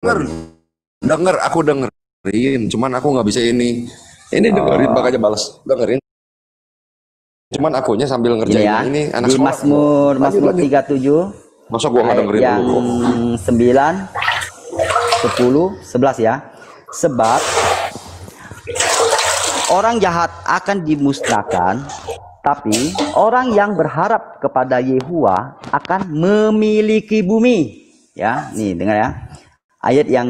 denger, denger, aku dengerin, cuman aku nggak bisa ini. Ini dengerin, Oh, makanya balas dengerin. Cuman akunya sambil gini ngerjain ya. yang ini anak Di sekolah. Mazmur Lanjut Mazmur lanjut. 37 Masa gua nggak ayat dengerin yang lu? 9, 10, 11 ya. Sebab orang jahat akan dimusnahkan, tapi orang yang berharap kepada Yehuwa akan memiliki bumi. Ya, nih dengar ya. Ayat yang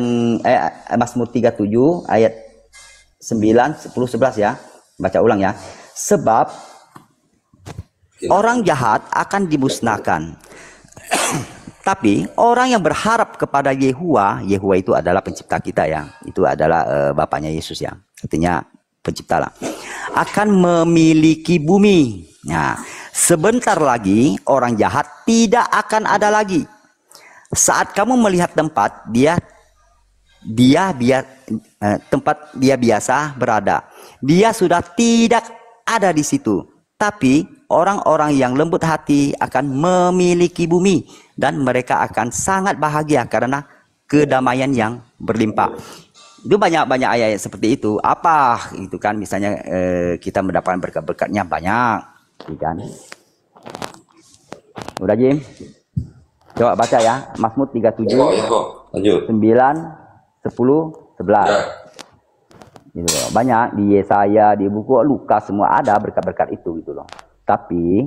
Mazmur 37 ayat 9, 10, 11 ya. Baca ulang ya. Sebab orang jahat akan dimusnahkan. Tapi orang yang berharap kepada Yehuwa, Yehuwa itu adalah pencipta kita ya. Itu adalah Bapaknya Yesus ya. Artinya pencipta lah. Akan memiliki bumi. Nah, sebentar lagi orang jahat tidak akan ada lagi. Saat kamu melihat tempat tempat dia biasa berada, dia sudah tidak ada di situ. Tapi orang-orang yang lembut hati akan memiliki bumi dan mereka akan sangat bahagia karena kedamaian yang berlimpah. Itu banyak-banyak ayat seperti itu. Apa itu kan misalnya kita mendapatkan berkat-berkatnya banyak, kan? Udah Jim? Coba baca ya, Mazmur 37, Ya kok, lanjut. 9, 10, 11. Ya. Gitu loh. Banyak di Yesaya, di buku Lukas semua ada berkat-berkat itu gitu loh. Tapi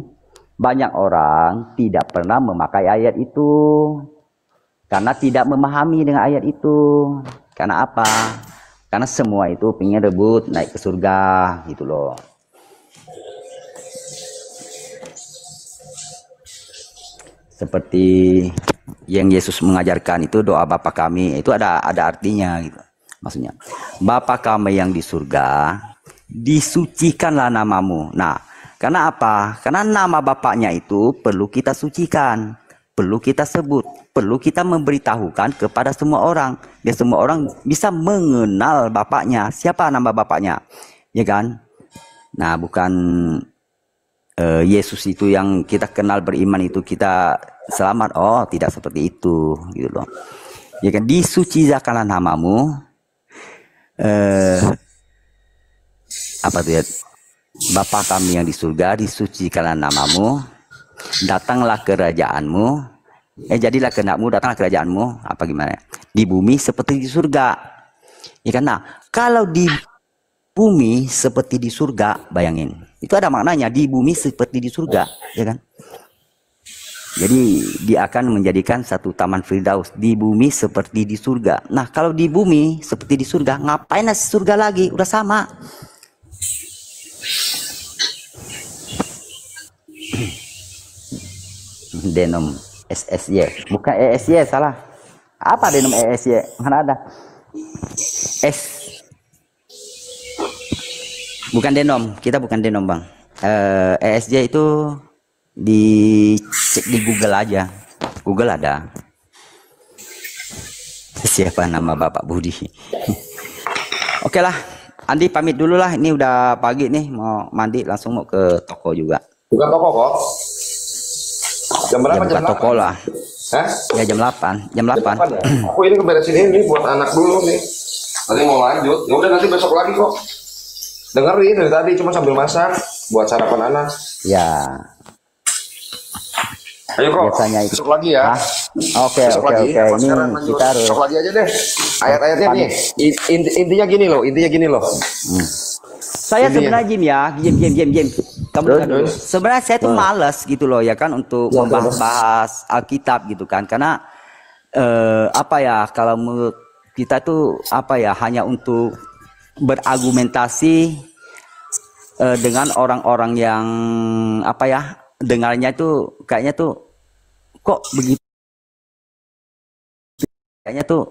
banyak orang tidak pernah memakai ayat itu karena tidak memahami dengan ayat itu. Karena apa? Karena semua itu pengen rebut naik ke surga gitu loh. Seperti yang Yesus mengajarkan itu doa Bapa kami itu ada artinya gitu. Maksudnya Bapa kami yang di surga, disucikanlah namamu. Nah, karena apa? Karena nama Bapaknya itu perlu kita sucikan, perlu kita sebut, perlu kita memberitahukan kepada semua orang. Biar semua orang bisa mengenal Bapaknya. Siapa nama Bapaknya? Ya kan? Nah, bukan Yesus itu yang kita kenal beriman itu kita selamat. Oh, tidak seperti itu gitu loh. Ya kan, disucikanlah namamu. Apa tuh ya? Bapa kami yang di surga, disucikanlah namamu. Datanglah kerajaanmu. Jadilah kehendakmu, datanglah kerajaanmu. Apa gimana? Di bumi seperti di surga. Ya kan? Nah, kalau di bumi seperti di surga, bayangin. Itu ada maknanya, di bumi seperti di surga, ya kan? Jadi dia akan menjadikan satu taman Firdaus di bumi seperti di surga. Nah, kalau di bumi seperti di surga, ngapain surga lagi? Udah sama. Denom SSY, bukan ESY, salah. Apa denom ESY? Mana ada? S, bukan denom, kita bukan denom bang. ESJ itu dicek di Google aja. Google ada. Siapa nama Bapak Budi? Oke lah, Andi pamit dulu lah. Ini udah pagi nih, mau mandi langsung mau ke toko juga. Bukan toko kok. Jam berapa? Buka Jam toko 8? lah. Hah? Ya jam 8. Jam 8. Ya? Aku ini keberesin ini buat anak dulu nih. Nanti mau lanjut. Ya udah nanti besok lagi kok. Dengerin dari tadi cuma sambil masak buat sarapan anak. Ya. Ayo kok. Biasanya itu. Besok lagi ya. Oke. Ini Kita harus besok lagi aja deh. Ayat-ayatnya nih. Intinya gini loh. Saya sebenarnya Jim ya, Jim. Kamu dengar dulu. Sebenarnya saya tuh malas gitu loh ya kan untuk membahas Alkitab gitu kan. Karena apa ya, kalau menurut kita tuh apa ya, hanya untuk berargumentasi dengan orang-orang yang apa ya, dengarnya tuh kayaknya tuh kok begitu, kayaknya tuh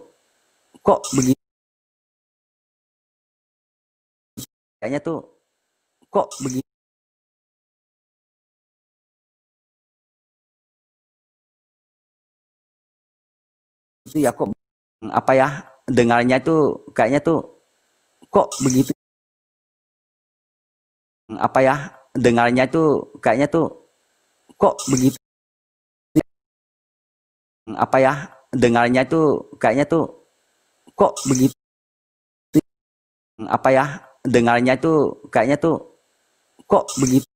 kok begitu, kayaknya tuh kok begitu ya, kok apa ya, dengarnya tuh kayaknya tuh kok begitu, apa ya, dengarnya tuh kayaknya tuh kok begitu, apa ya, dengarnya tuh kayaknya tuh kok begitu, apa ya, dengarnya tuh kayaknya tuh kok begitu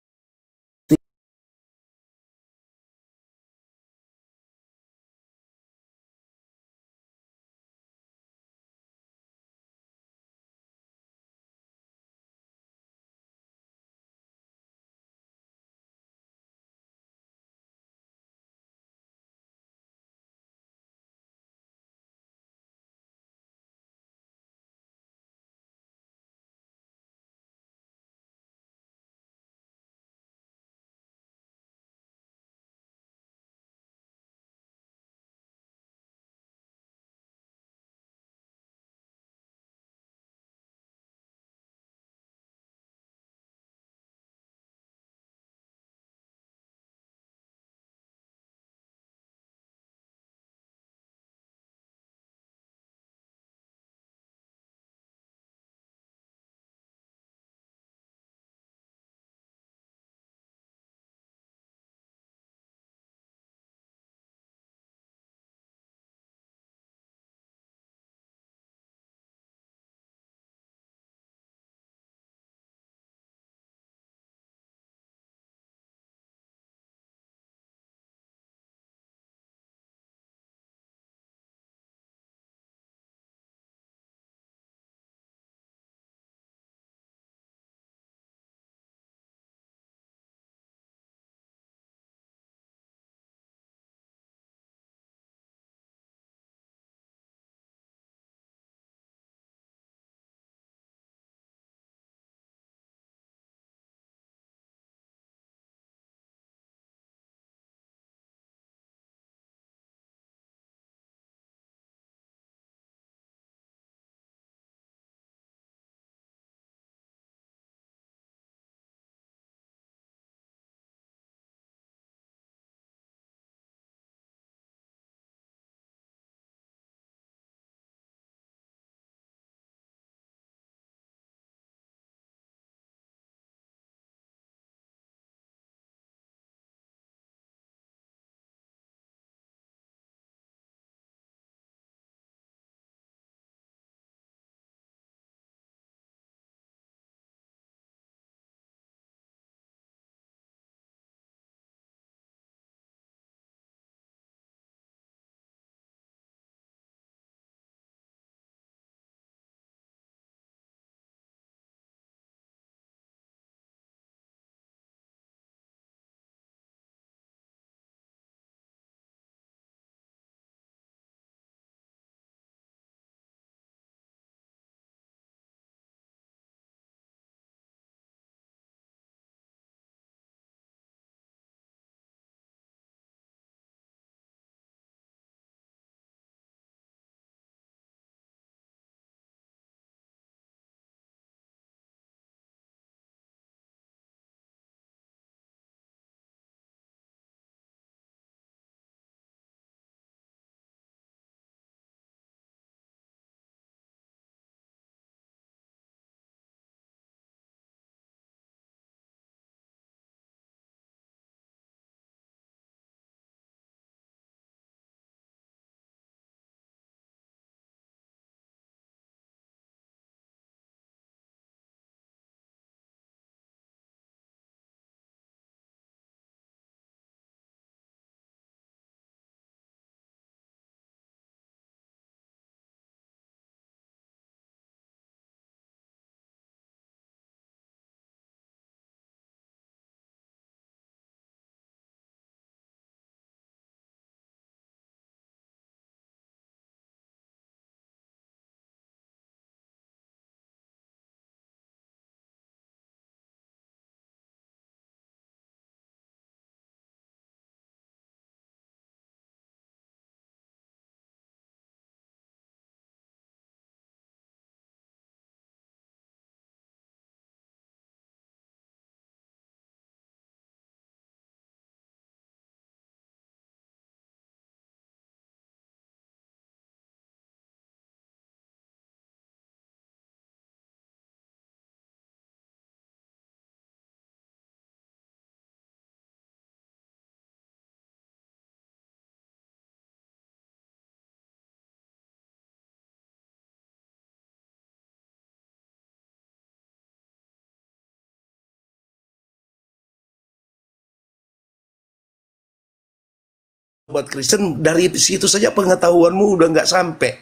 buat Kristen, dari situ saja pengetahuanmu udah nggak sampai.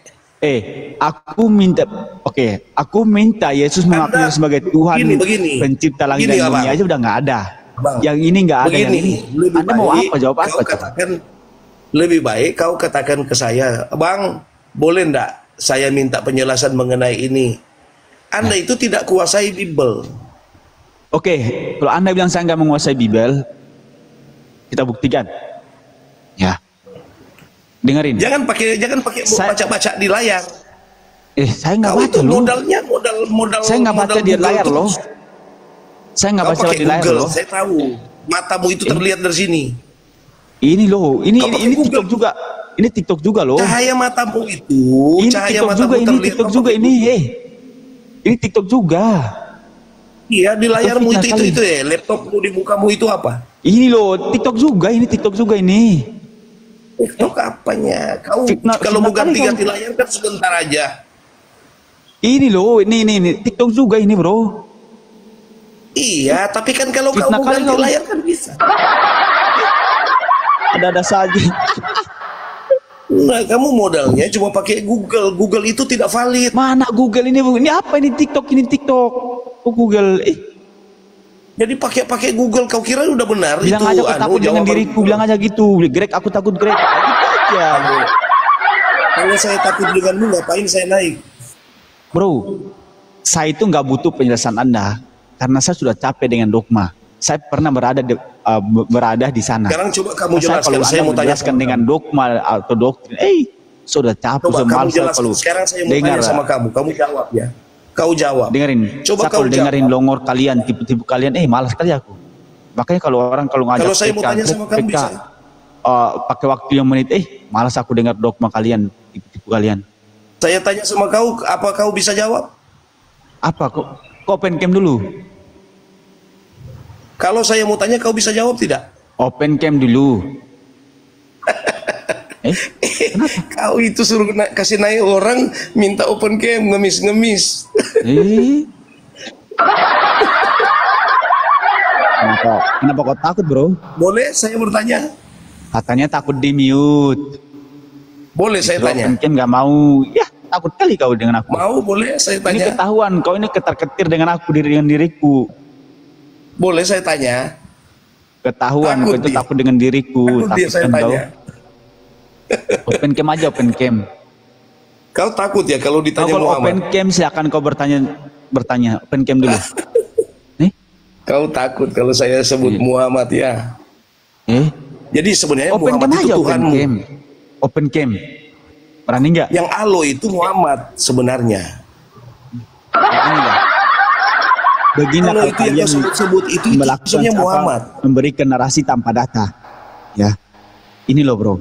Aku minta, aku minta Yesus mengakui sebagai Tuhan, begini. pencipta langit dan bumi aja udah nggak ada. Bang, yang ini nggak ada. Yang ini, Anda mau apa? Jawab apa? Lebih baik kau katakan ke saya, Bang, boleh ndak saya minta penjelasan mengenai ini? Anda itu tidak kuasai Bible. Kalau Anda bilang saya nggak menguasai Bible, kita buktikan. Ya. Dengerin. Jangan pakai baca-baca di layar. Saya nggak baca loh. Modal. Saya nggak baca di layar loh. Saya nggak baca di layar loh. Saya tahu. Matamu itu terlihat dari sini. Ini loh. Ini TikTok juga. Ini TikTok juga loh. Cahaya matamu itu. Ini cahaya TikTok matamu juga. Ini terlihat. TikTok juga ini. Ini TikTok juga. Iya, di layarmu itu ya. Laptopmu di mukamu itu apa? Ini loh. TikTok juga. Ini TikTok juga ini. TikTok apanya? Kau kalau mau ganti-ganti layar kan sebentar aja. Ini loh, ini TikTok juga ini, bro. Iya, tapi kan kalau kau mau ganti layar kan bisa. Ada saja. Nah, kamu modalnya cuma pakai Google. Google itu tidak valid. Mana Google ini? Ini apa ini TikTok? Ini TikTok. Google. Jadi pakai Google, kau kira udah benar? Bilang itu, aja aku takut dengan diriku, bilang aja gitu. Greg, aku takut Greg. Gitu aja. Kalau saya takut denganmu, ngapain saya naik? Bro, saya itu nggak butuh penjelasan Anda karena saya sudah capek dengan dogma. Saya pernah berada di sana. Sekarang coba kamu jelaskan. Kalau saya mau tanya dengan dogma atau doktrin, sudah capek. Coba kamu jelaskan. Sekarang saya mau tanya sama kamu. Kamu jawab ya. Kau jawab. Dengerin. Coba kalau dengerin longor kalian, tipu-tipu kalian, malas kali aku. Makanya kalau ngajak, kalau saya mau tanya sama kamu bisa. Pakai waktu yang menit, malas aku dengar dogma kalian, tipu-tipu kalian. Saya tanya sama kau, apa kau bisa jawab? Apa? Kau open cam dulu. Kalau saya mau tanya, kau bisa jawab tidak? Open cam dulu. Kau itu suruh kasih naik orang, minta open cam, ngemis-ngemis. Kenapa kau takut, bro? Boleh saya bertanya? Katanya takut di mute. Boleh saya tanya? Mungkin nggak mau. Ya, takut kali kau dengan aku. Mau, boleh saya tanya? Ini ketahuan, kau ini ketar-ketir dengan aku, dengan diriku. Boleh saya tanya? Ketahuan, kau itu takut dengan diriku. Takut dia saya tanya. Open cam aja, open cam. Kau takut ya kalau ditanya Muhammad? Open cam silakan kau bertanya. Open cam dulu. Kau takut kalau saya sebut Muhammad ya? Jadi sebenarnya open Muhammad itu Tuhanmu. Open cam. Berani nggak? Yang Allah itu Muhammad sebenarnya. Begini kalau itu yang sebut itu melakukan Muhammad. Memberikan narasi tanpa data. Ya. Ini loh, bro.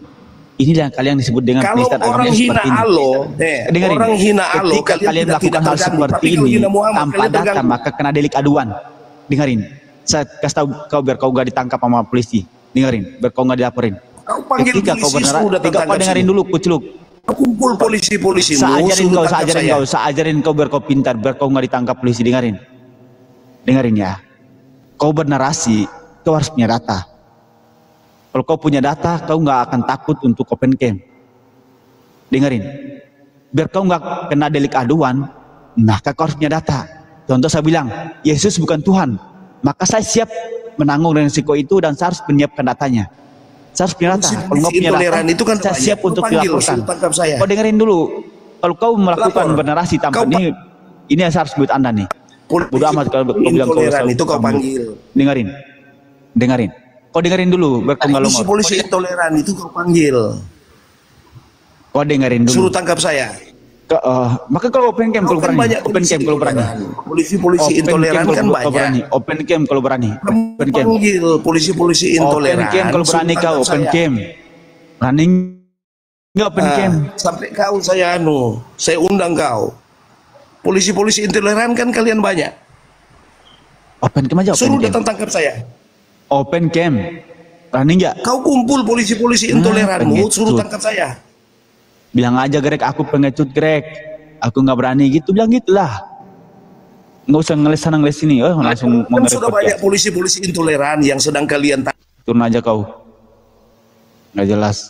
Ini yang kalian disebut dengan kalau orang hina Allah, orang hina Allah, ketika kalian melakukan hal seperti ini tanpa data, maka kena delik aduan. Dengerin, saya kasih tahu kau biar kau gak ditangkap sama polisi. Dengerin, biar kau gak dilaporin. Kau panggil ketika kau kau dengerin dulu, kuceluk. Kumpul polisi-polisi. Saya ajarin kau biar kau pintar, biar kau gak ditangkap polisi. Dengerin ya. Kau bernarasi, kau harus punya data. Kalau kau punya data, kau nggak akan takut untuk open cam. Dengerin, biar kau nggak kena delik aduan, maka kau harus punya data. Contoh saya bilang, Yesus bukan Tuhan, maka saya siap menanggung resiko itu dan saya harus menyiapkan datanya. Saya harus punya data. Kalau nggak punya data, itu kan saya siap untuk dilaporkan. Kau dengerin dulu, kalau kau melakukan bernarasi tanpa ini saya harus buat Anda nih. Bodoh amat kalau kau bilang kau itu kau panggil. Dengerin. Kau dengerin dulu, polisi intoleran itu kau panggil. Kau dengerin dulu. Suruh tangkap saya. Maka kalau open cam kalau berani, open cam kalau berani. Polisi intoleran kan banyak. Open cam kalau berani. Open cam. Panggil polisi intoleran. Open cam kalau berani kau open cam. Berani nggak open cam? Sampai kau saya undang kau. Polisi intoleran kan kalian banyak. Open cam aja. Suruh datang tangkap saya. Open cam, berani nggak? Kau kumpul polisi intoleranmu, suruh tangkap saya. Bilang aja Greg, aku pengecut Greg, aku nggak berani gitu, bilang gitulah. Nggak usah ngeles sana ngeles sini, langsung kan sudah banyak polisi intoleran yang sedang kalian turun aja kau, nggak jelas.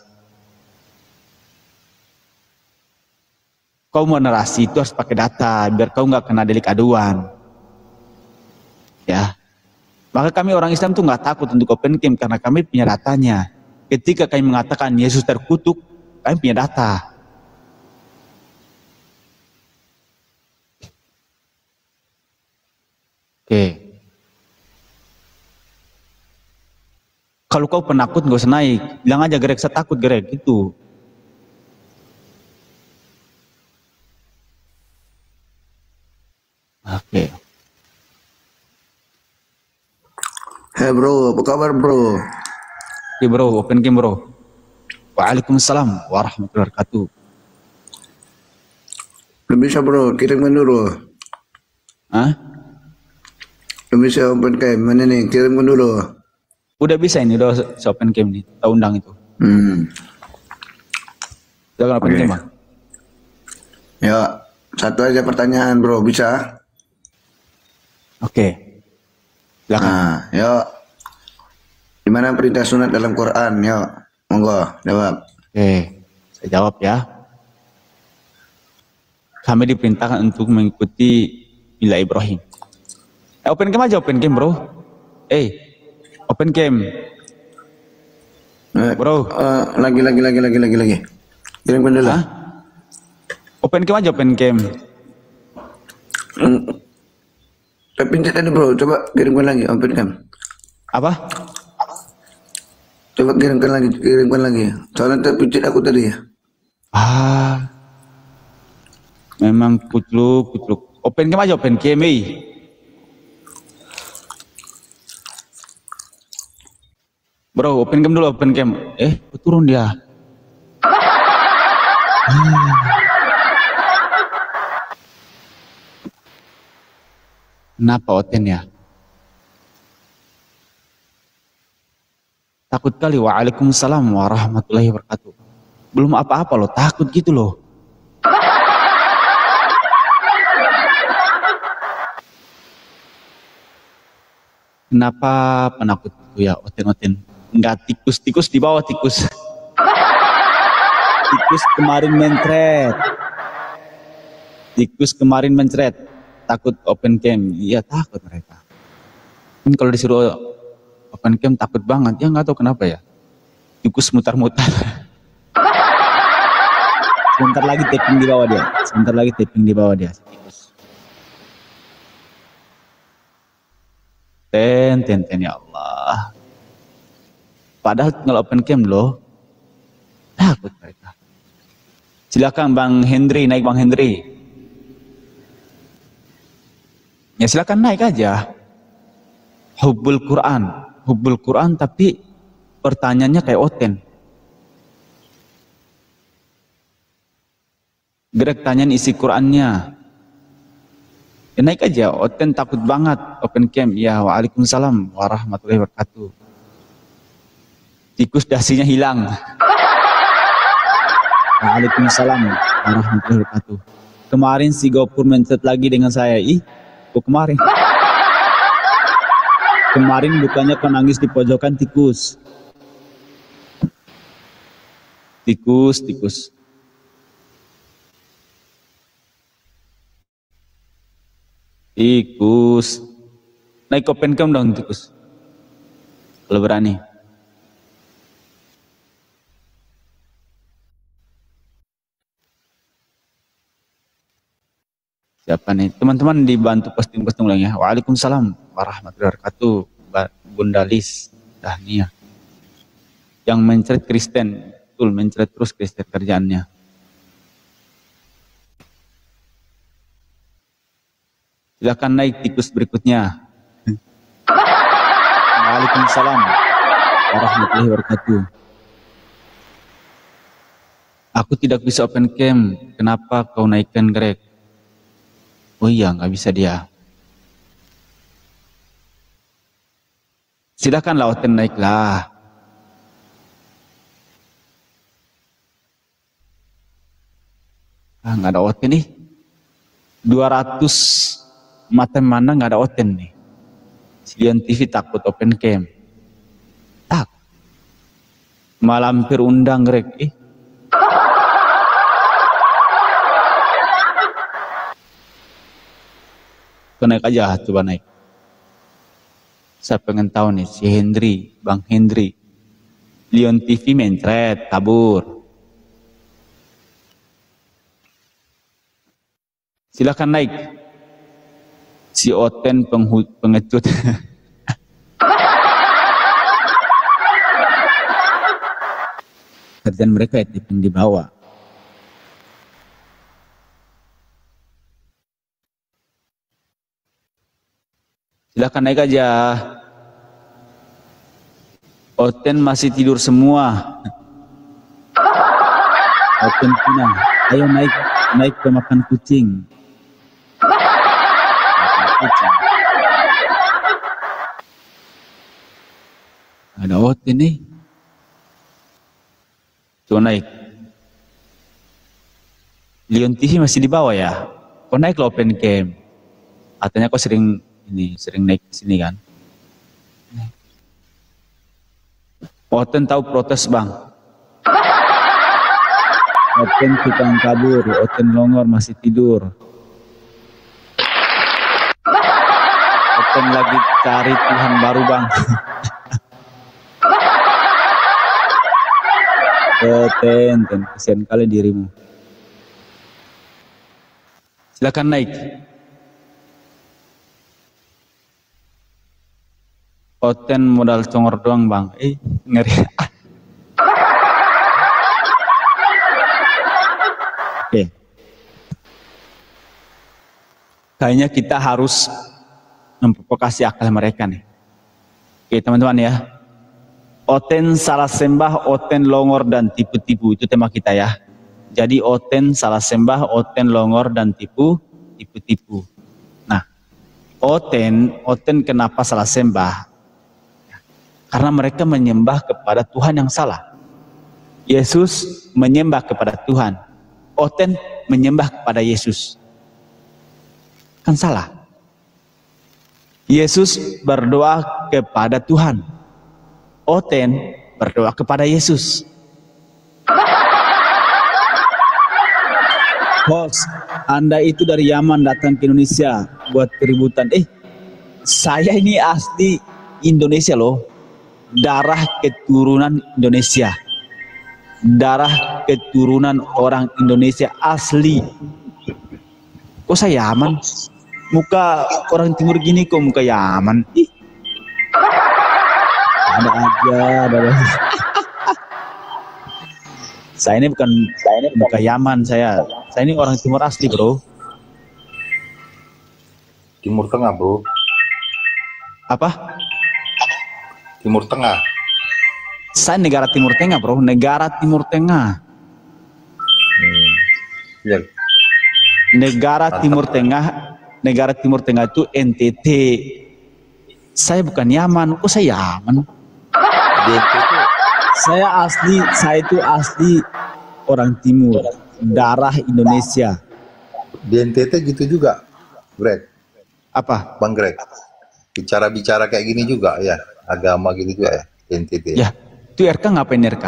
kau mau narasi itu harus pakai data biar kau nggak kena delik aduan. Ya, maka kami orang Islam tuh nggak takut untuk open camp karena kami punya datanya. Ketika kami mengatakan Yesus terkutuk, kami punya data. Oke. Kalau kau penakut nggak usah naik, bilang aja Greg saya takut Greg gitu. Oke. Hey bro, apa kabar bro? Oke bro, open game bro. Waalaikumsalam warahmatullahi wabarakatuh. Belum bisa bro, kirimkan dulu. Hah? Belum bisa open cam, mana nih? Kirimkan dulu. Udah bisa ini, udah open game nih, kita undang itu. Udah open Oke. game Bang? Ya, satu aja pertanyaan bro, bisa? Oke. Silakan. Nah, yuk. Di mana perintah sunat dalam Quran? Yuk, monggo, jawab. Oke, saya jawab ya. Kami diperintahkan untuk mengikuti Mila Ibrahim. Open game aja, open game bro. Open game. Bro. Lagi. Kirimkan dulu. Hah? Open game aja, open game. Pencet tadi bro, coba kirimkan lagi, open cam. Apa? Coba kirimkan lagi. Soalnya terpencet aku tadi ya. Memang kucluk. Open game aja, open game. Bro, open game dulu, open game. Turun dia. Kenapa Oten ya? Takut kali. Waalaikumsalam warahmatullahi wabarakatuh. Belum apa-apa loh, takut gitu loh. Kenapa penakut itu ya Oten? Enggak, tikus di bawah tikus. Tikus kemarin mencret. Takut open cam. Iya takut mereka. Ini kalau disuruh open cam takut banget. Ya nggak tahu kenapa ya. Tikus mutar-mutar. Sebentar lagi tapping di bawah dia. Tikus. Ten ya Allah. Padahal tinggal open cam loh. Takut mereka. Silakan Bang Hendri, naik Bang Hendri. Ya silakan naik aja. Hubbul Quran tapi pertanyaannya kayak Oten. Greg tanyain isi Qurannya. Ya naik aja, Oten takut banget open cam. Ya waalaikumsalam warahmatullahi wabarakatuh. Tikus dasinya hilang. Waalaikumsalam warahmatullahi wabarakatuh. Kemarin si Gopur mencet lagi dengan saya. Kok kemarin? Kemarin bukannya kau nangis di pojokan tikus. Tikus. Naik open cam dong tikus. Kalau berani. Siapa nih? Teman-teman dibantu posting ulang ya. Waalaikumsalam warahmatullahi wabarakatuh. Bunda Lis Dahnia. Yang mencret Kristen. Betul, mencret terus Kristen kerjaannya. Silakan naik tikus berikutnya. Waalaikumsalam warahmatullahi wabarakatuh. Aku tidak bisa open cam. Kenapa kau naikkan Greg? Oh iya, nggak bisa dia. Silakan Oten naiklah. Nggak ada Oten nih. 200 mata mana nggak ada Oten nih. Silian TV takut open cam. Malah hampir undang Greg. Kau naik aja, coba naik. Saya pengen tahu nih, si Hendri, Bang Hendri. Lion TV mencret, kabur. Silakan naik. Si Oten pengecut. Kerjaan mereka itu di bawah. Silakan naik aja. Oten masih tidur semua. Oten Cina, ayo naik ke makan kucing. Makan kucing. Ada Oten nih. Coba naik. Lion TV masih di bawah ya. Kau naik lo open cam. Katanya kau sering naik ke sini kan. Oten tahu protes bang. Oten tukang kabur, Oten longor masih tidur. Oten lagi cari Tuhan baru bang. Oten, kesian kali dirimu. Silakan naik. Oten modal congor doang bang. Ngeri. Oke. Kayaknya kita harus memprovokasi akal mereka nih. Oke teman-teman ya. Oten salah sembah, Oten longor dan tipu-tipu, itu tema kita ya. Jadi Oten salah sembah, Oten longor dan tipu-tipu. Nah, Oten kenapa salah sembah? Karena mereka menyembah kepada Tuhan yang salah. Yesus menyembah kepada Tuhan. Oten menyembah kepada Yesus. Kan salah. Yesus berdoa kepada Tuhan. Oten berdoa kepada Yesus. Host, Anda itu dari Yaman datang ke Indonesia buat keributan. Saya ini asli Indonesia loh. Darah keturunan Indonesia. Darah keturunan orang Indonesia asli. Kok saya Yaman? Muka orang timur gini kok muka Yaman? Ada aja. Saya ini bukan muka Yaman saya. Saya ini orang timur asli bro. Timur Tengah bro. Apa? Timur Tengah. Saya negara Timur Tengah bro, negara Timur Tengah. Ya. Negara Timur Tengah itu NTT. Saya bukan Yaman, kok saya Yaman? Saya itu asli orang Timur, darah Indonesia. Di NTT gitu juga, Greg. Apa? Bang Greg. Bicara-bicara kayak gini juga ya, agama gitu juga ya, NTT. Ya, itu RK ngapain RK?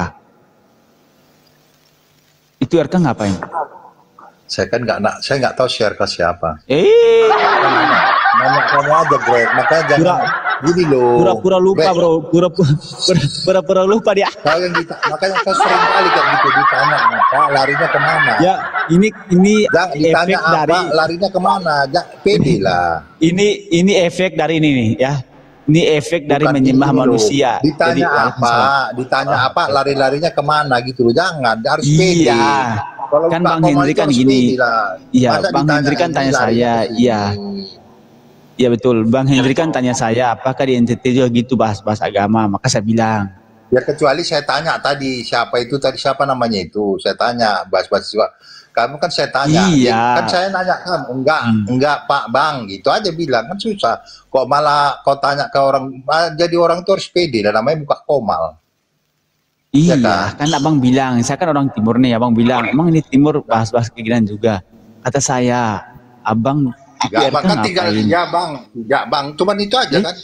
Itu RK ngapain? Saya kan saya nggak tahu share ke siapa. Nanya kamu aja Greg, makanya jangan gini loh. Pura-pura lupa Greg. Bro, pura-pura lupa dia. Kau yang makanya kau sering kali kayak gitu ditanya apa, larinya kemana? Ya, ini ditanya efek apa, dari larinya kemana? Pede lah. Ini efek dari ini nih ya. Ini efek dari Bukan menyembah loh. manusia. Ditanya apa, lari-larinya kemana gitu loh. Jangan, harus pede. Iya. Kalau kan Bang Hendri kan gini. Iya, Bang Hendri kan tanya saya, iya. Iya betul, Bang Hendri kan tanya saya, apakah di NTT juga gitu bahas-bahas agama, maka saya bilang. Ya kecuali saya tanya tadi, siapa namanya itu, saya tanya, bahas-bahas juga. Kamu kan saya tanya, iya. Kan saya nanya kamu, enggak Pak Bang, gitu aja bilang, kan susah. Kok malah kau tanya ke orang, jadi orang itu harus pede, dan namanya buka komal. Iya, ya kan Abang bilang, saya kan orang Timur nih, Abang bilang, emang ini Timur bahas-bahas keinginan juga. Kata saya, Abang, ya, Bang kan tinggal, ya Bang, cuman itu aja kan.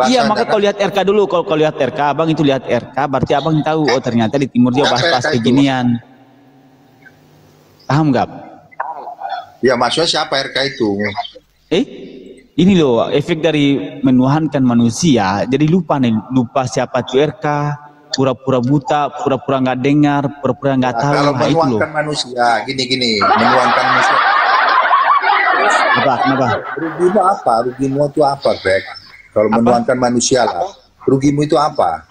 Iya, maka kau lihat RK dulu, kalau kau lihat RK, Abang itu lihat RK, berarti Abang tahu, oh ternyata di Timur dia bahas-bahas keginian. Paham nggak? Ya maksudnya siapa RK itu? ini loh efek dari menuhankan manusia. Jadi lupa nih, lupa siapa itu RK, pura-pura buta, pura-pura nggak dengar, pura-pura nggak tahu. Kalau Nah, itu loh. menuangkan manusia, gini, menuangkan manusia. Kenapa? Kenapa? Rugimu apa? Rugimu itu apa, Greg? Kalau menuangkan manusia lah, rugimu itu apa?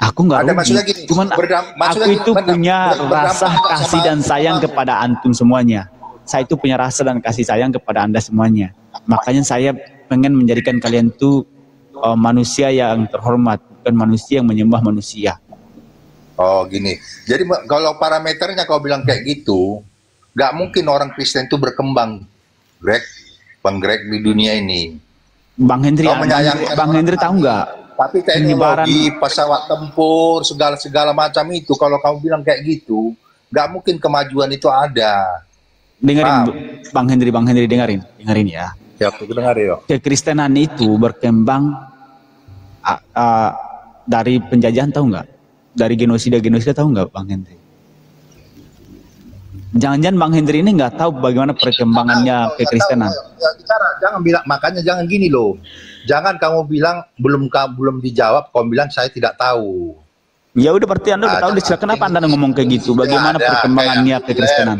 Aku nggak Ada rugi. maksudnya gini, Cuman maksudnya aku gini, itu punya berdampak rasa nggak kasih sama dan sayang sama- kepada antum semuanya. Saya itu punya rasa dan kasih sayang kepada Anda semuanya. Makanya saya pengen menjadikan kalian tuh manusia yang terhormat, bukan manusia yang menyembah manusia. Oh gini, jadi kalau parameternya kau bilang kayak gitu, nggak mungkin orang Kristen itu berkembang, Greg, Bang Greg, di dunia ini. Bang Hendri, Kau menyayangkan Bang orang Hendri tahu mati. nggak? Tapi teknologi, pesawat tempur, segala macam itu, kalau kamu bilang kayak gitu, nggak mungkin kemajuan itu ada. Dengerin, Bang Hendri dengerin ya. Ya, aku dengar ya. Kekristenan itu berkembang dari penjajahan, tahu nggak? Dari genosida tahu nggak, Bang Hendri? Jangan-jangan Bang Hendri ini nggak tahu bagaimana perkembangannya kekristenan. Ya, bicara, jangan bilang, makanya jangan gini loh. Jangan kamu bilang belum dijawab, kamu bilang saya tidak tahu. Ya udah, berarti Anda udah tahu. Kenapa Anda ngomong kayak gitu? Bagaimana Ada, perkembangannya kayak kekristenan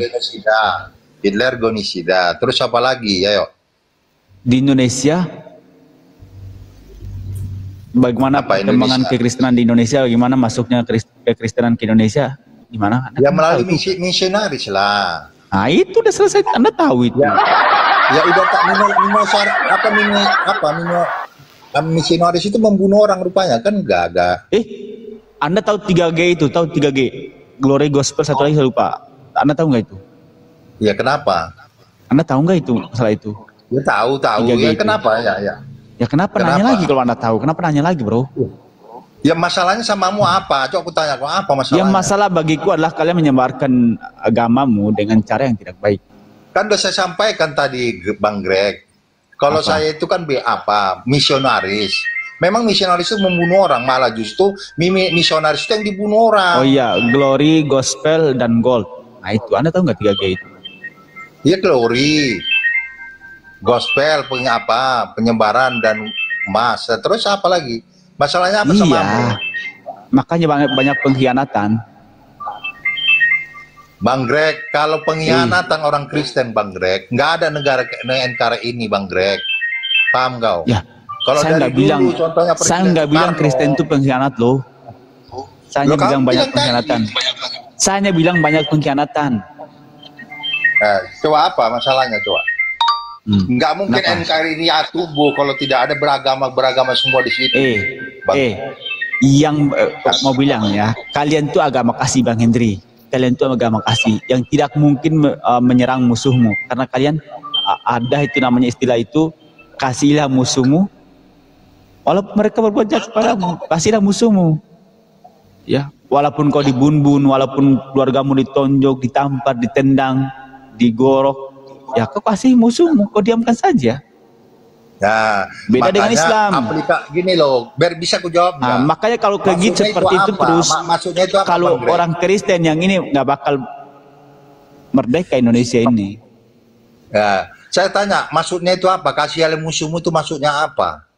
Hitler genosida. Terus apa lagi? Ayo. di Indonesia? Bagaimana Apa perkembangan Indonesia? kekristenan di Indonesia? Bagaimana masuknya kekristenan ke Indonesia? Gimana? Anda Ya kan melalui tahu. misionaris lah. Nah itu udah selesai. Anda tahu itu. Ya udah tak misionaris itu membunuh orang rupanya kan enggak ada. Anda tahu 3G itu? Tahu 3G? Glory Gospel, satu lagi saya lupa. Anda tahu nggak itu? Ya kenapa? Anda tahu nggak itu masalah itu? Ya tahu 3G ya itu. kenapa ya. Ya kenapa nanya Kenapa? lagi kalau Anda tahu? Kenapa nanya lagi, bro? Ya masalahnya samamu apa? Coba aku tanya kau apa masalahnya? Yang masalah bagiku adalah kalian menyebarkan agamamu dengan cara yang tidak baik. Kan udah saya sampaikan tadi Bang Greg. Kalau Apa? saya itu kan misionaris. Memang misionaris itu membunuh orang, malah justru misionaris itu yang dibunuh orang. Oh iya, Glory, Gospel, dan Gold. Nah itu, Anda tahu nggak 3G itu? Ya glory, gospel, penyebaran dan emas. Terus apa lagi? Masalahnya apa sama kamu? Iya, makanya banyak pengkhianatan. Bang Greg, kalau pengkhianatan orang Kristen, Bang Greg, nggak ada negara ini, Bang Greg. Paham kau? Ya, Kalau saya dari nggak bilang, dulu, contohnya saya Presiden nggak bilang Soekarno. Kristen itu pengkhianat loh. Saya hanya Loh, kamu bilang banyak bilang tadi. pengkhianatan. Saya hanya bilang banyak pengkhianatan. Coba apa masalahnya coba? Nggak mungkin Kenapa? NKRI ini tumbuh kalau tidak ada beragama semua di situ. Bang. Yang mau bilang ya, kalian tuh agama kasih, Bang Hendri. Kalian tuh agama kasih yang tidak mungkin menyerang musuhmu, karena kalian ada itu namanya istilah itu, kasihlah musuhmu walaupun mereka berbuat jahat kepadamu, kasihlah musuhmu. Ya, walaupun kau dibun-bun, walaupun keluargamu ditonjok, ditampar, ditendang, digorok, ya kau kasih musuhmu, kau diamkan saja. Nah, Beda dengan makanya Islam. Gini loh, biar bisa aku jawab. Nah, makanya kalau kayak gitu Maksudnya seperti itu apa? terus, Maksudnya itu apa, kalau Bang Greg? orang Kristen yang ini nggak bakal merdeka Indonesia ini. Ya, saya tanya, maksudnya itu apa? Kasihlah musuhmu itu maksudnya apa?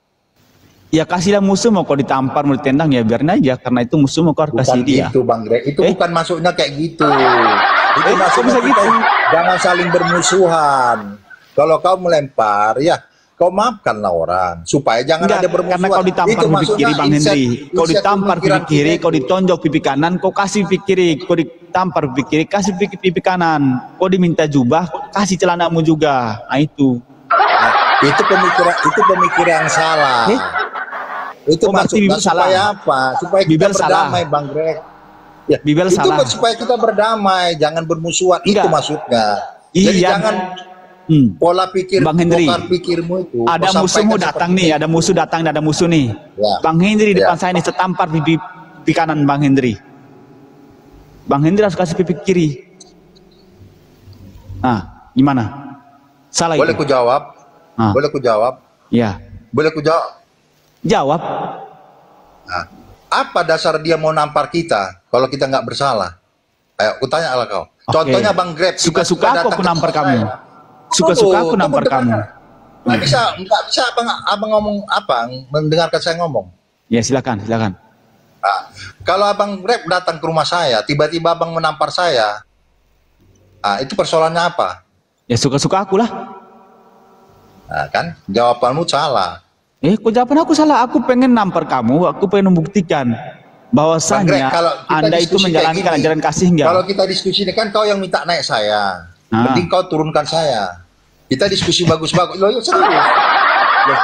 Ya kasihlah musuh, mau kau ditampar, mau ditendang, ya biarin aja, karena itu musuh, mau kau harus kasih Bukan dia. gitu, Bang Greg. Itu bukan maksudnya kayak gitu. Itu kok maksudnya bisa kita gitu? jangan saling bermusuhan. Kalau kau melempar, ya kau maafkanlah orang supaya jangan Enggak, ada bermusuhan. karena kau ditampar Itu pipi maksudnya kiri, Bang Hendri. Kau inset ditampar pipi pemikiran kiri, kita kau itu. ditonjok pipi kanan, kau kasih pipi kiri. Kau ditampar pipi kiri, kasih pipi kanan. Kau diminta jubah, kasih celanamu juga. Nah itu. Nah, itu pemikiran yang salah. Itu Oh, berarti maksudnya Bibel salah. supaya apa? Supaya kita Bibel salah. berdamai, Bang Greg. Ya, Bibel itu salah. supaya kita berdamai, jangan bermusuhan. Itu Enggak. maksudnya. Jadi Iya. jangan pola pikir, Bang Hendri, bongkar pikirmu itu. ada kau musuhmu sampaikan datang seperti nih, itu. ada musuh datang, ada musuh nih. Ya. Bang Hendri di depan Ya. saya nih, setampar pipi kanan Bang Hendri. Bang Hendri harus kasih pipi kiri. Nah, gimana? Salah Boleh itu? ku jawab? Ah. Boleh ku jawab? Ya, Boleh ku jawab? jawab. Nah, apa dasar dia mau nampar kita kalau kita nggak bersalah? Ayo, ku tanya lah kau. Oke. Contohnya Bang Grab. Suka-suka tiba-tiba aku datang ke nampar tempat kamu. saya. Suka-suka Tunggu, aku nampar tunggu, kamu. dengar. Nggak bisa abang ngomong apa, mendengarkan saya ngomong. Ya silakan. Nah, kalau abang Greg datang ke rumah saya, tiba-tiba abang menampar saya, itu persoalannya apa? Ya suka-suka aku lah. Nah, kan jawabanmu salah. Kok jawaban aku salah? Aku pengen nampar kamu, aku pengen membuktikan Bang Greg, bahwasanya kalau kita Anda itu diskusi kayak menjalankan gini, ajaran kasih enggak? Kalau kita diskusi ini kan kau yang minta naik saya, mending kau turunkan saya. Kita diskusi bagus-bagus. Loh, serius. Loh,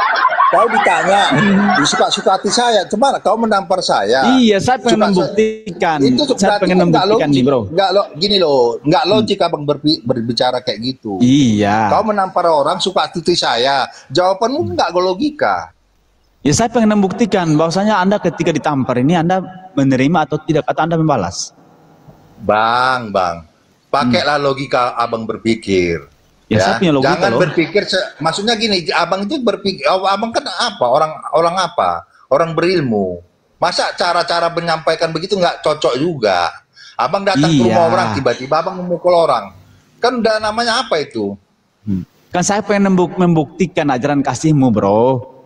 kau ditanya, suka-suka hati saya, cuman kau menampar saya. Iya, saya pengen membuktikan. Saya pengen membuktikan nih, bro. Gini loh, nggak logik abang berbicara kayak gitu. Iya. Kau menampar orang suka hati saya, jawabanmu nggak logika. Ya saya pengen membuktikan bahwasanya Anda ketika ditampar ini Anda menerima atau tidak, atau Anda membalas. Bang, pakailah logika abang berpikir. Ya, saya punya logika jangan loh. berpikir, maksudnya gini, abang itu berpikir, abang kan apa, orang apa, orang berilmu. Masa cara-cara menyampaikan begitu nggak cocok juga. Abang datang ke rumah orang, tiba-tiba abang memukul orang. Kan udah namanya apa itu? Kan saya pengen membuktikan ajaran kasihmu, bro.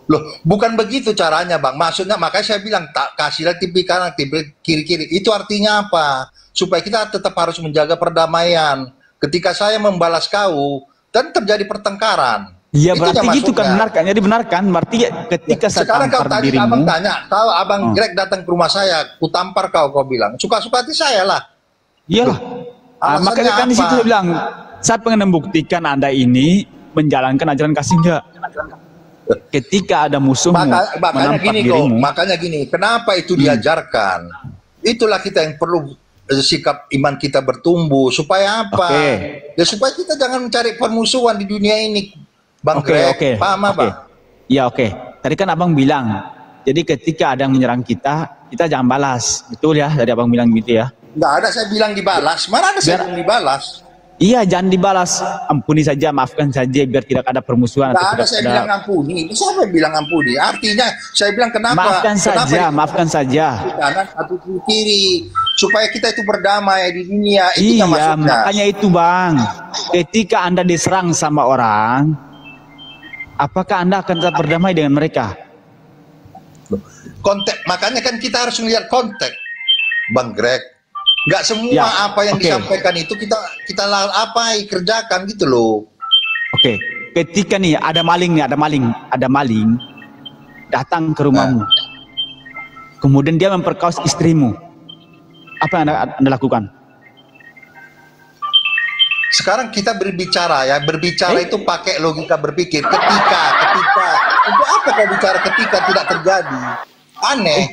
Loh, bukan begitu caranya, Bang. Maksudnya, makanya saya bilang, tak kasihlah TV kanan, TV kiri-kiri. Itu artinya apa? Supaya kita tetap harus menjaga perdamaian. Ketika saya membalas kau, dan terjadi pertengkaran. Iya, itu berarti gitu kan, benarkan. Jadi benarkan, berarti ketika saya sekarang kau tampar tadi dirimu. abang tanya, kalau abang Greg datang ke rumah saya, ku tampar kau bilang, suka-suka hati saya lah. Iyalah. Makanya kan di situ saya bilang, saya pengen membuktikan Anda ini menjalankan ajaran kasih enggak. Ketika ada musuhmu makanya gini dirimu, makanya gini, kenapa itu diajarkan? Itulah kita yang perlu sikap iman kita bertumbuh supaya apa? Ya supaya kita jangan mencari permusuhan di dunia ini, Bang Greg. Paham apa? Ya Tadi kan abang bilang, jadi ketika ada yang menyerang kita jangan balas, betul ya? Tadi abang bilang gitu ya? Nggak ada saya bilang dibalas. Mana ada saya bilang dibalas? Iya, jangan dibalas, ampuni saja, maafkan saja, biar tidak ada permusuhan. Nggak ada saya bilang ampuni. Ini siapa yang bilang ampuni? Artinya saya bilang kenapa? Maafkan saja. Kanan atau kiri, supaya kita itu berdamai di dunia. Iya, makanya itu Bang. Ketika Anda diserang sama orang, apakah Anda akan tetap berdamai dengan mereka? Konteks, makanya kan kita harus melihat konteks, Bang Greg. Nggak semua apa yang disampaikan itu kita kerjakan gitu loh. Ketika nih ada maling datang ke rumahmu, kemudian dia memperkaos istrimu, apa yang anda lakukan? Sekarang kita berbicara itu pakai logika berpikir. Ketika untuk apa kau bicara ketika tidak terjadi? Aneh.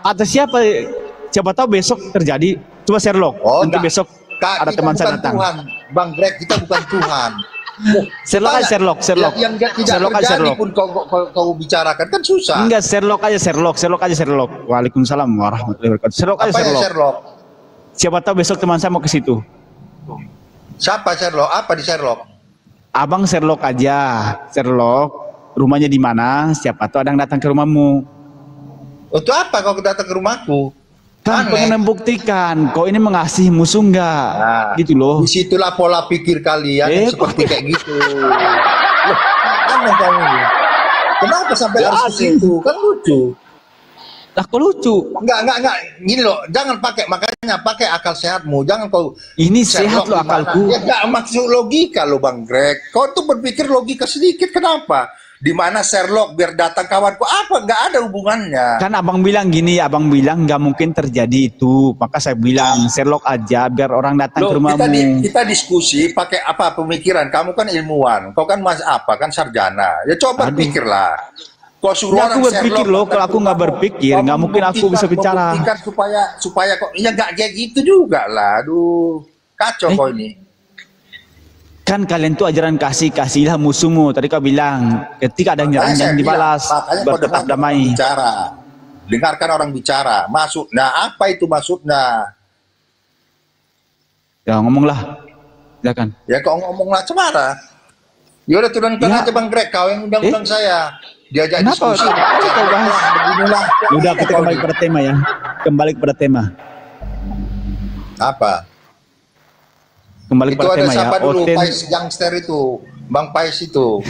Atas siapa tahu besok terjadi. Coba Sherlock. Nanti besok ada teman saya datang. Tuhan, Bang Greg, kita bukan Tuhan. Sherlock. Yang tidak terjadi pun kau bicarakan kan susah. Enggak, Sherlock aja. Waalaikumsalam warahmatullahi wabarakatuh. Sherlock. Siapa tahu besok teman saya mau ke situ. Siapa Sherlock? Apa di Sherlock? Abang Sherlock aja. Sherlock, rumahnya di mana? Siapa tahu ada yang datang ke rumahmu. Untuk apa kau datang ke rumahku? Kan pengen membuktikan kau ini mengasihi musuh enggak, gitu loh. Disitulah pola pikir kalian seperti kayak gitu. Loh, aneh kamu ini. Kenapa sampai harus ke situ? Kan lucu. Lah kok lucu? Enggak. Gini loh, jangan makanya pakai akal sehatmu. Jangan kau. Ini sehat loh akalku. Ya enggak maksud logika lo Bang Greg. Kau tuh berpikir logika sedikit, kenapa? Di mana Sherlock biar datang kawanku, apa nggak ada hubungannya. Kan abang bilang gini, abang bilang nggak mungkin terjadi itu, maka saya bilang Sherlock aja biar orang datang ke rumahmu. Kita diskusi pakai apa pemikiran, kamu kan ilmuwan, kau kan kan sarjana, ya coba pikirlah. Kau suruh orang aku berpikir loh, kalau aku nggak berpikir nggak mungkin aku bisa bicara. Supaya kok ya nggak kayak gitu juga lah, aduh kacau kau ini. Kan kalian tuh ajaran kasihilah musuhmu. Tadi kau bilang ketika ada yang nyerang jangan dibalas, bertetap damai. Dengarkan orang bicara. Apa itu maksudnya? Ya ngomonglah, silakan. Ya kau ngomonglah cemara. Ya udah turunkan aja Bang Greg, kau yang undang-undang saya. Diajak diskusi. Beginilah. Udah kita kembali pada tema ya. Kembali kepada tema. Apa? Kembali itu pada ada tema siapa ya. dulu Pais Youngster itu Bang Pais itu.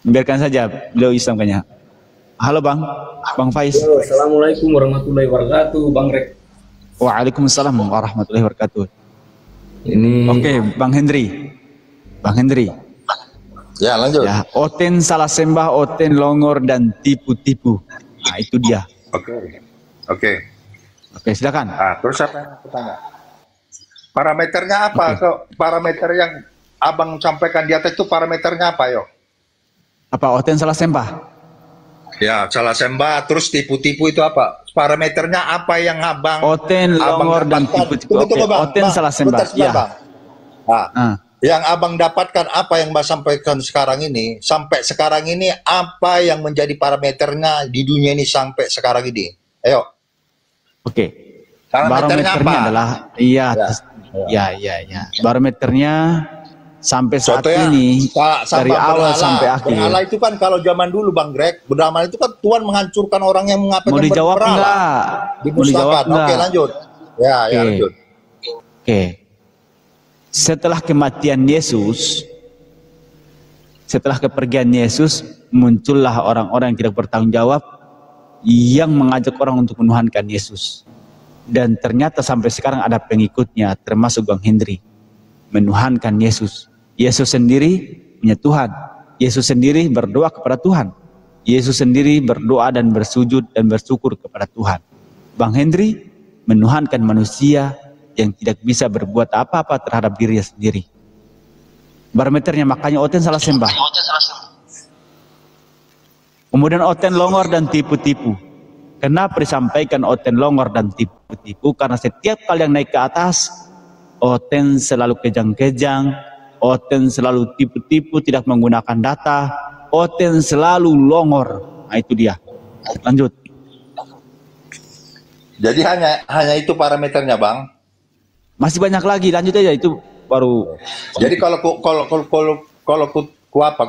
Biarkan saja beliau Islam kayaknya. Halo Bang Faiz. Assalamualaikum warahmatullahi wabarakatuh, Bang Rek. Waalaikumsalam warahmatullahi wabarakatuh. Ini Oke, Bang Hendri. Ya, lanjut. Ya, Oten salah sembah, Oten longor dan tipu-tipu. Nah, itu dia. Oke. Oke, silakan. Nah, terus apa yang aku tanya? Parameternya apa? Parameter yang Abang sampaikan di atas itu parameternya apa, yo? Apa Oten salah sembah? Ya, salah sembah, terus tipu-tipu itu apa? Parameternya apa yang Abang Oten longor dan tipu-tipu. Oke, Oten salah sembah. Ya. Nah, yang Abang dapatkan apa yang Mbak sampaikan sekarang ini, sampai sekarang ini apa yang menjadi parameternya di dunia ini sampai sekarang ini? Ayo. Oke. Parameternya apa? Adalah ya. Barometernya sampai saat ini dari awal sampai akhir. Berhala itu kan kalau zaman dulu Bang Greg, beramal itu kan Tuhan menghancurkan orang yang mengapa Mau dijawab enggak? Dimusnahkan. Oke, lanjut. Ya, lanjut. Oke. Setelah kematian Yesus, setelah kepergian Yesus, muncullah orang-orang yang tidak bertanggung jawab yang mengajak orang untuk menuhankan Yesus. Dan ternyata sampai sekarang ada pengikutnya, termasuk Bang Hendri, menuhankan Yesus. Yesus sendiri punya Tuhan. Yesus sendiri berdoa kepada Tuhan. Yesus sendiri berdoa dan bersujud dan bersyukur kepada Tuhan. Bang Hendri menuhankan manusia yang tidak bisa berbuat apa-apa terhadap dirinya sendiri. Barometernya makanya Oten salah sembah. Kemudian Oten longor dan tipu-tipu. Kenapa disampaikan Oten longor dan tipu-tipu? Karena setiap kali yang naik ke atas, Oten selalu kejang-kejang, Oten selalu tipu-tipu, tidak menggunakan data, Oten selalu longor. Nah, itu dia. Lanjut. Jadi hanya itu parameternya, Bang. Masih banyak lagi, lanjut aja, itu baru. Jadi kalau ku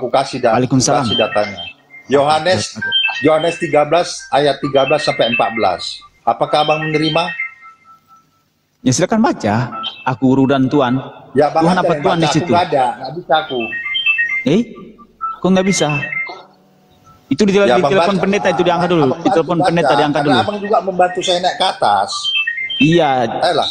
kasih datanya. Yohanes 13 ayat 13 sampai 14. Apakah Abang menerima? Ya silakan baca. Aku guru dan Tuhan. Ya, Bang, Tuhan apa Tuhan di situ? Nggak bisa aku. Kok nggak bisa? Itu di telepon pendeta itu diangkat dulu. Di telepon pendeta diangkat dulu. Abang juga membantu saya naik ke atas. Iya. Ayolah.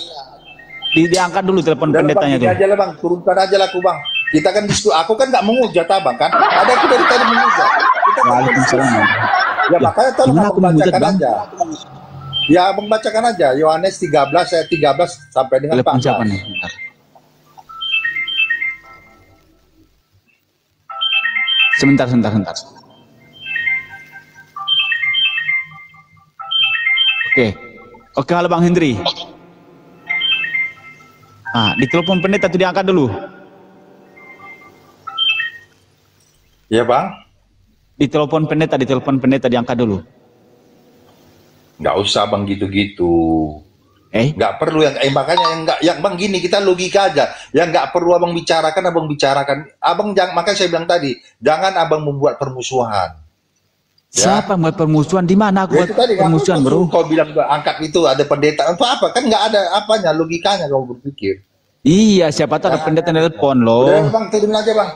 Diangkat dulu telepon pendetanya tuh. Aja lah Bang, turunkan aja lah aku Bang. Kita kan diskusi, aku kan nggak mengujat Abang kan. Ada aku dari tadi mengujat. Waalaikumsalam. Ya makanya tolong Gimana aku mengujat, bacakan Bang? aja. Ya Abang bacakan aja Yohanes 13 ayat 13 sampai dengan 14. Telepon siapa nih? Sebentar. Oke, halo Bang Hendri. Di telepon pendeta itu diangkat dulu. Iya Bang. Di telepon pendeta diangkat dulu. Nggak usah Bang gitu-gitu. Nggak perlu makanya yang Bang gini, kita logika aja. Yang nggak perlu Abang bicarakan. Abang jangan, makanya saya bilang tadi, jangan Abang membuat permusuhan. Siapa membuat permusuhan? Di mana aku buat permusuhan, bro? Kau bilang angkat itu ada pendeta apa kan nggak ada apanya, logikanya kau berpikir. Iya, siapa tahu ada pendeta telepon loh. Udah Bang, turun aja Bang.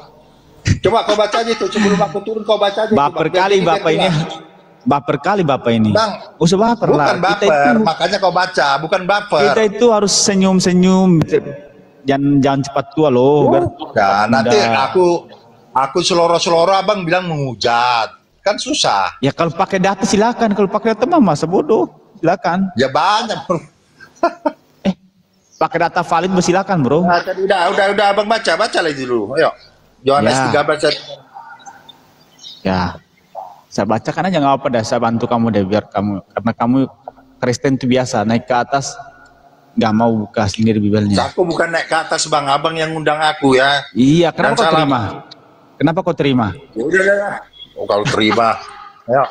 Coba kau baca aja tuh, sebelum aku turun kau baca aja. Baper kali Bapak ini. Bang, usah baper lah. Bukan baper, makanya kau baca, bukan baper. Kita itu harus senyum-senyum. Jangan cepat tua loh. Nanti aku seloro-seloro Abang bilang menghujat. Kan susah. Ya kalau pakai data silakan, kalau pakai data mah masa bodoh. Silakan. Ya banyak. Pakai data valid silakan, bro. Nah, udah Abang baca lagi dulu. Ayo. Yohanes 13. Ya. Saya bacakan aja nggak apa-apa dah, saya bantu kamu deh biar kamu, karena kamu Kristen itu biasa naik ke atas nggak mau buka sendiri Bibelnya. Aku bukan naik ke atas Bang, Abang yang ngundang aku ya. Iya, kenapa kau terima? Kenapa kau terima? Ya udah. Kalau terima. Ayo.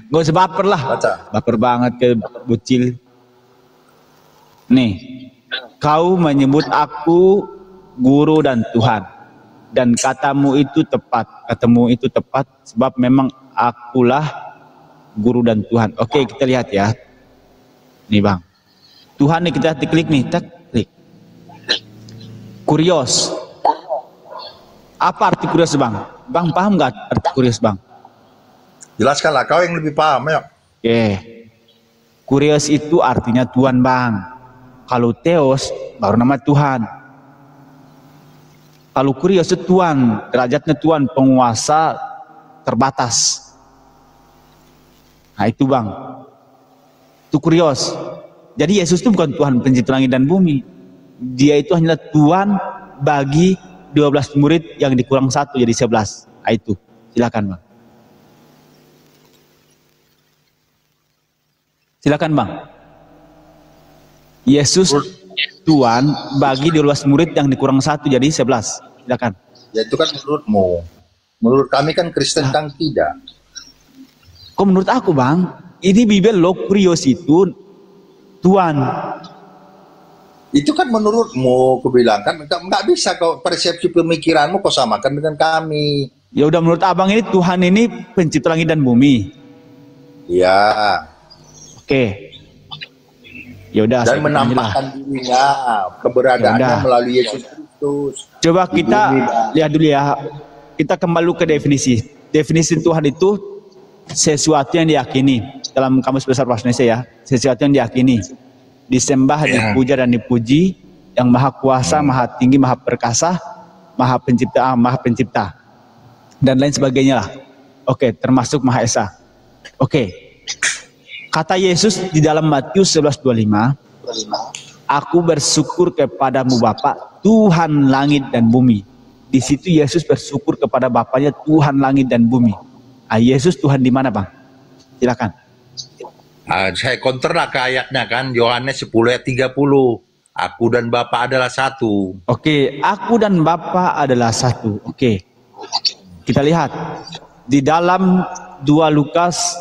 Gak usah baper lah. Baca. Baper banget ke bocil. Nih, kau menyebut aku guru dan Tuhan. Dan katamu itu tepat. Sebab memang akulah guru dan Tuhan. Oke, kita lihat ya. Nih Bang. Tuhan nih, kita klik nih. Klik. Kurios. Apa arti kurios bang? Bang paham nggak arti kurios bang? Jelaskanlah, kau yang lebih paham ya. Oke. Kurios itu artinya Tuhan bang. Kalau Theos baru nama Tuhan. Kalau kurios itu Tuhan, derajatnya Tuhan, penguasa terbatas. Nah itu bang. Itu kurios. Jadi Yesus itu bukan Tuhan pencipta langit dan bumi. Dia itu hanyalah Tuhan bagi 12 murid yang dikurang 1 jadi 11. Nah, itu. Silakan bang. Silakan bang. Yesus Tuhan bagi 12 murid yang dikurang 1 jadi 11. Silakan. Ya itu kan menurutmu. Menurut kami kan Kristen kan tidak. Kok menurut aku bang, ini Bibel loh, kurios itu Tuhan. Itu kan menurutmu, aku bilang kan nggak bisa kau persepsi pemikiranmu kau samakan dengan kami. Ya udah menurut abang ini Tuhan ini pencipta langit dan bumi. Ya. Oke. Ya udah. Dan menampakkan dirinya, keberadaannya Yaudah. melalui Yesus Kristus. Coba kita Di bumi, lihat dulu ya. Kita kembali ke definisi. Definisi Tuhan itu sesuatu yang diyakini. Dalam Kamus Besar Bahasa Indonesia ya. Sesuatu yang diyakini. Disembah, dipuja dan dipuji, yang maha kuasa, maha tinggi, maha perkasa, maha pencipta, dan lain sebagainya lah. Oke, termasuk Maha Esa. Oke, kata Yesus di dalam Matius 11:25, aku bersyukur kepadamu Bapa, Tuhan langit dan bumi. Di situ Yesus bersyukur kepada Bapaknya, Tuhan langit dan bumi. Ah, Yesus Tuhan di mana bang? Silakan. saya counterlah ke ayatnya kan, Yohanes 10 ayat 30. Aku dan Bapa adalah satu. Oke, aku dan Bapa adalah satu. Oke. Kita lihat di dalam 2 Lukas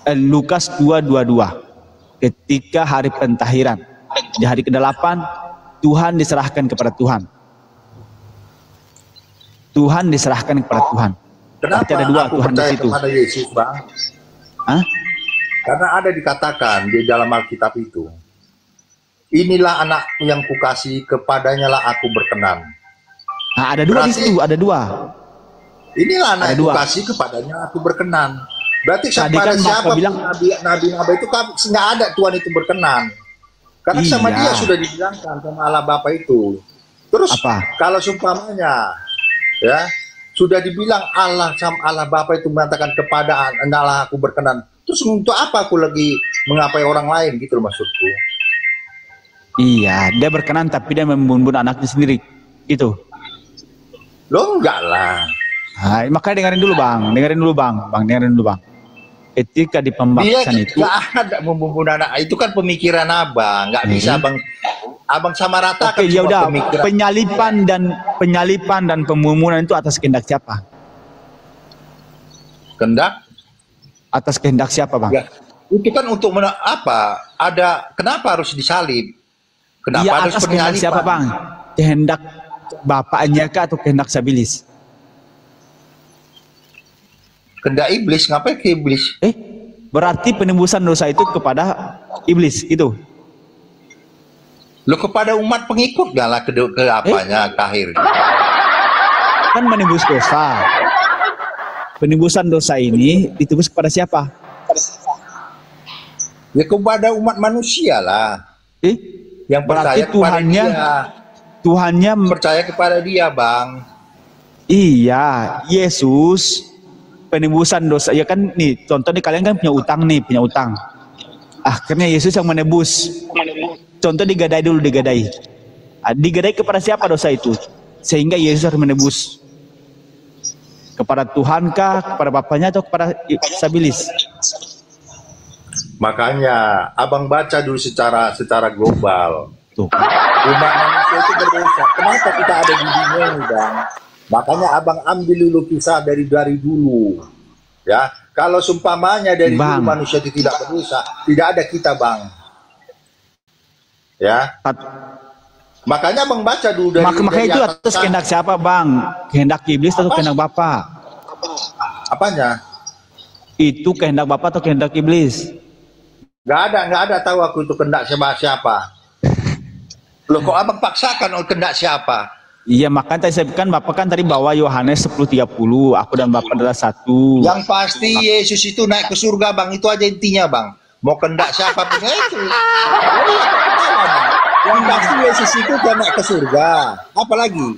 2:22. Ketika hari pentahiran, di hari ke-8 Tuhan diserahkan kepada Tuhan. Tuhan diserahkan kepada Tuhan. Kenapa Berarti ada 2 aku Tuhan di percaya situ. kepada Yesus, Bang? Hah? Karena ada dikatakan di dalam Alkitab itu, inilah anakku yang kukasihi, kepadanya lah aku berkenan. Nah, ada 2 di Berarti- situ, ada 2. Inilah anak Ada yang 2. kukasihi, kepadanya aku berkenan. Berarti Tadi kepada kan siapa Bapak bilang- nabi itu kan nggak ada Tuhan itu berkenan. Karena sama Iya. dia sudah dibilangkan sama Allah Bapa itu. Terus Apa? kalau seumpamanya ya sudah dibilang Allah sama Allah Bapa itu mengatakan kepada Allah aku berkenan. Terus untuk apa aku lagi mengapai orang lain gitu loh maksudku. Iya, dia berkenan tapi dia membunuh anaknya sendiri. Itu. Lo enggak lah. Nah, makanya dengerin dulu bang. Dengerin dulu bang. Ketika di Dia pembaptisan itu, nggak ada membunuh anak. Itu kan pemikiran abang. Nggak bisa abang sama rata. oke ya udah, penyalipan dan pemumunan itu atas kehendak siapa? Kendak. Atas kehendak siapa bang? Ya, itu kan untuk apa? Kenapa harus disalib? Kenapa Iya, harus atas kehendak penyalipan? siapa bang? Kehendak bapaknya kah atau kehendak Sabilis? Kehendak iblis, ngapain ke iblis? Berarti penembusan dosa itu kepada iblis itu. Lo kepada umat pengikut nggak lah ke apanya ke akhir? Kan menebus dosa. Penembusan dosa ini ditebus kepada siapa? Ya kepada umat manusia lah. Yang Berarti percaya kepada dia. Tuhannya Percaya kepada dia, Bang. iya, Yesus penebusan dosa. Ya kan nih, contoh nih kalian kan punya utang. Akhirnya Yesus yang menebus. Contoh digadai dulu, digadai. Digadai kepada siapa dosa itu? Sehingga Yesus harus menebus. Kepada Tuhan kah, kepada Bapaknya atau kepada Sabilis? Makanya abang baca dulu secara global. Tuh. Umat manusia itu berdosa. Kenapa kita ada di dunia ini, Bang? Makanya abang ambil dulu kisah dari dulu. Ya, kalau seumpamanya dari dulu manusia itu tidak berdosa, tidak ada kita, Bang. Ya. Makanya abang baca dulu dari Makanya itu atas atas kehendak siapa bang? Kehendak iblis atau kehendak Bapa? Apanya? Itu kehendak Bapa atau kehendak iblis? Nggak ada tahu aku itu kehendak siapa. Loh kok abang paksakan kehendak siapa? Iya, makanya tadi saya kan Bapak kan tadi bawa Yohanes 10:30, aku dan Bapak adalah satu. Yang pasti Yesus itu naik ke surga, Bang. Itu aja intinya, Bang. Mau kendak siapa pun itu. Yang pasti Yesus itu dia naik ke surga. Apalagi?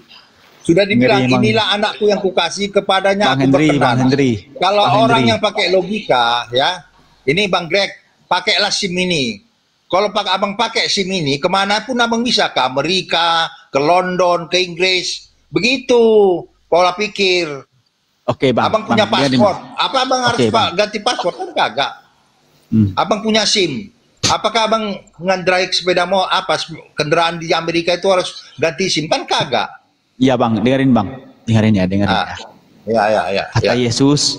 Sudah dibilang, Ngeri, inilah anakku yang kukasih, kepadanya Bang aku Hendri, berkenan. Bang Hendri. Kalau Bang orang Hendri. yang pakai logika, ya, ini Bang Greg, pakailah SIM ini. Kalau abang pakai SIM ini, kemanapun abang bisa, ke Amerika, ke London, ke Inggris. Begitu pola pikir. Oke, Bang. Abang punya Bang, biarin. paspor. Apa abang harus Oke, Bang. ganti paspor? Kan kagak. Abang punya SIM. Apakah abang ngandraik sepeda mau apa kendaraan di Amerika itu harus ganti SIM? Kan kagak. Iya, Bang, dengerin, Bang. Dengerin ya, dengerin. Ya. Kata Yesus,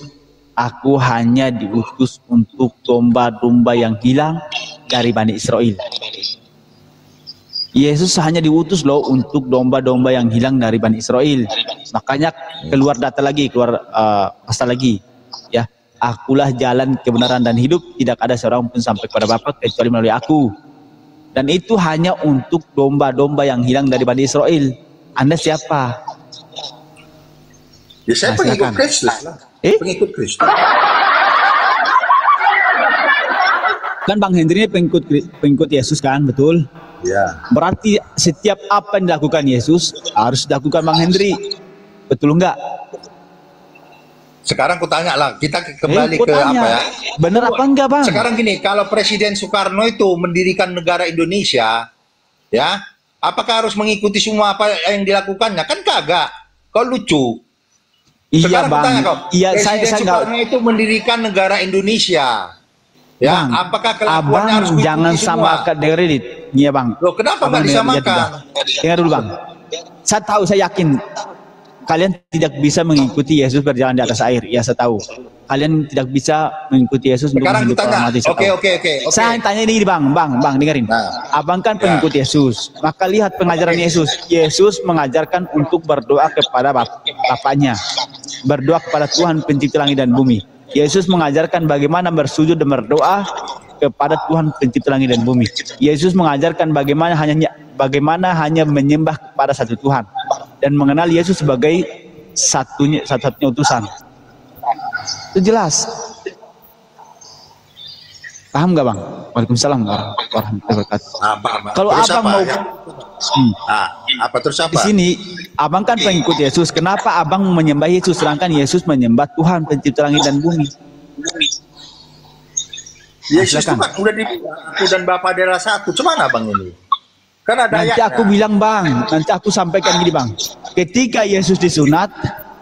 aku hanya diutus untuk domba-domba yang hilang dari Bani Israel. Yesus hanya diutus loh untuk domba-domba yang hilang dari Bani Israel. Makanya keluar data lagi, keluar pasal lagi. Ya, akulah jalan kebenaran dan hidup, tidak ada seorang pun sampai kepada Bapa kecuali melalui aku. Dan itu hanya untuk domba-domba yang hilang dari Bani Israel. Anda siapa? Ya saya Nah, pengikut silakan. Kristus lah. Pengikut Kristus. Kan Bang Hendri ini pengikut Yesus kan, betul? Ya. Berarti setiap apa yang dilakukan Yesus harus dilakukan Bang Hendri. Betul enggak? Sekarang kutanya lah, kita kembali ke tanya. apa ya? Bener apa enggak, Bang? Sekarang gini, kalau Presiden Soekarno itu mendirikan negara Indonesia, ya, apakah harus mengikuti semua apa yang dilakukannya? Kan kagak. Kok lucu? Iya, Sekarang Bang. kutanya kau, Iya, Presiden saya Soekarno itu mendirikan negara Indonesia. Ya, Bang, apakah kelakuannya Abang harus mengikuti jangan semua? samakan, dengerin. Iya, Bang. Loh, kenapa Abang nggak dengar, disamakan? Dengar dulu, Bang. Saya tahu, saya yakin kalian tidak bisa mengikuti Yesus berjalan di atas air. Ya, saya tahu. Kalian tidak bisa mengikuti Yesus untuk Sekarang hidup kutanya, orang mati. Saya tahu. oke. Saya tanya ini, Bang, dengerin. Nah, Abang kan pengikut Yesus. Maka lihat pengajaran Yesus. Yesus mengajarkan untuk berdoa kepada Bapaknya. Berdoa kepada Tuhan pencipta langit dan bumi. Yesus mengajarkan bagaimana bersujud dan berdoa kepada Tuhan pencipta langit dan bumi. Yesus mengajarkan bagaimana hanya menyembah kepada satu Tuhan dan mengenal Yesus sebagai satu-satunya utusan. Itu jelas. Paham nggak, Bang? Waalaikumsalam warahmatullahi wabarakatuh. apa? Kalau Terus Abang apa, mau ya? Apa terus apa? di sini, Abang kan pengikut Yesus. Kenapa Abang menyembah Yesus sedangkan Yesus menyembah Tuhan pencipta langit dan bumi? Yesus itu silakan. kan udah dibilang aku dan Bapa adalah satu. Cuman abang ini? Kan ada Nanti ayatnya. aku bilang, Bang, nanti aku sampaikan gini, Bang. Ketika Yesus disunat,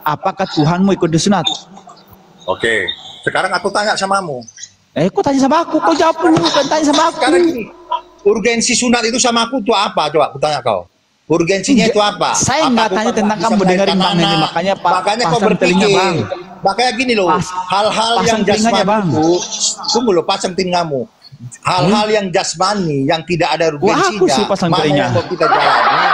apakah Tuhanmu ikut disunat? Oke. Sekarang aku tanya samamu. Kok tanya sama aku? Kau jawab dulu, kan tanya sama aku. Sekarang gini, urgensi sunat itu sama aku itu apa? Coba aku tanya kau. Urgensinya itu apa? Saya Apa nggak aku tanya bisa tentang kamu, melahirkan dengerin, Bang, anak? ini. Makanya Makanya kau pasang telinga, berpikir. Bang. Makanya gini loh, hal-hal pasang yang telinganya, jasmani Bang. itu, tunggu loh, pasang telingamu. Hal-hal yang jasmani, yang tidak ada urgensinya, aku sih pasang mana telinga. yang mau kita jalani?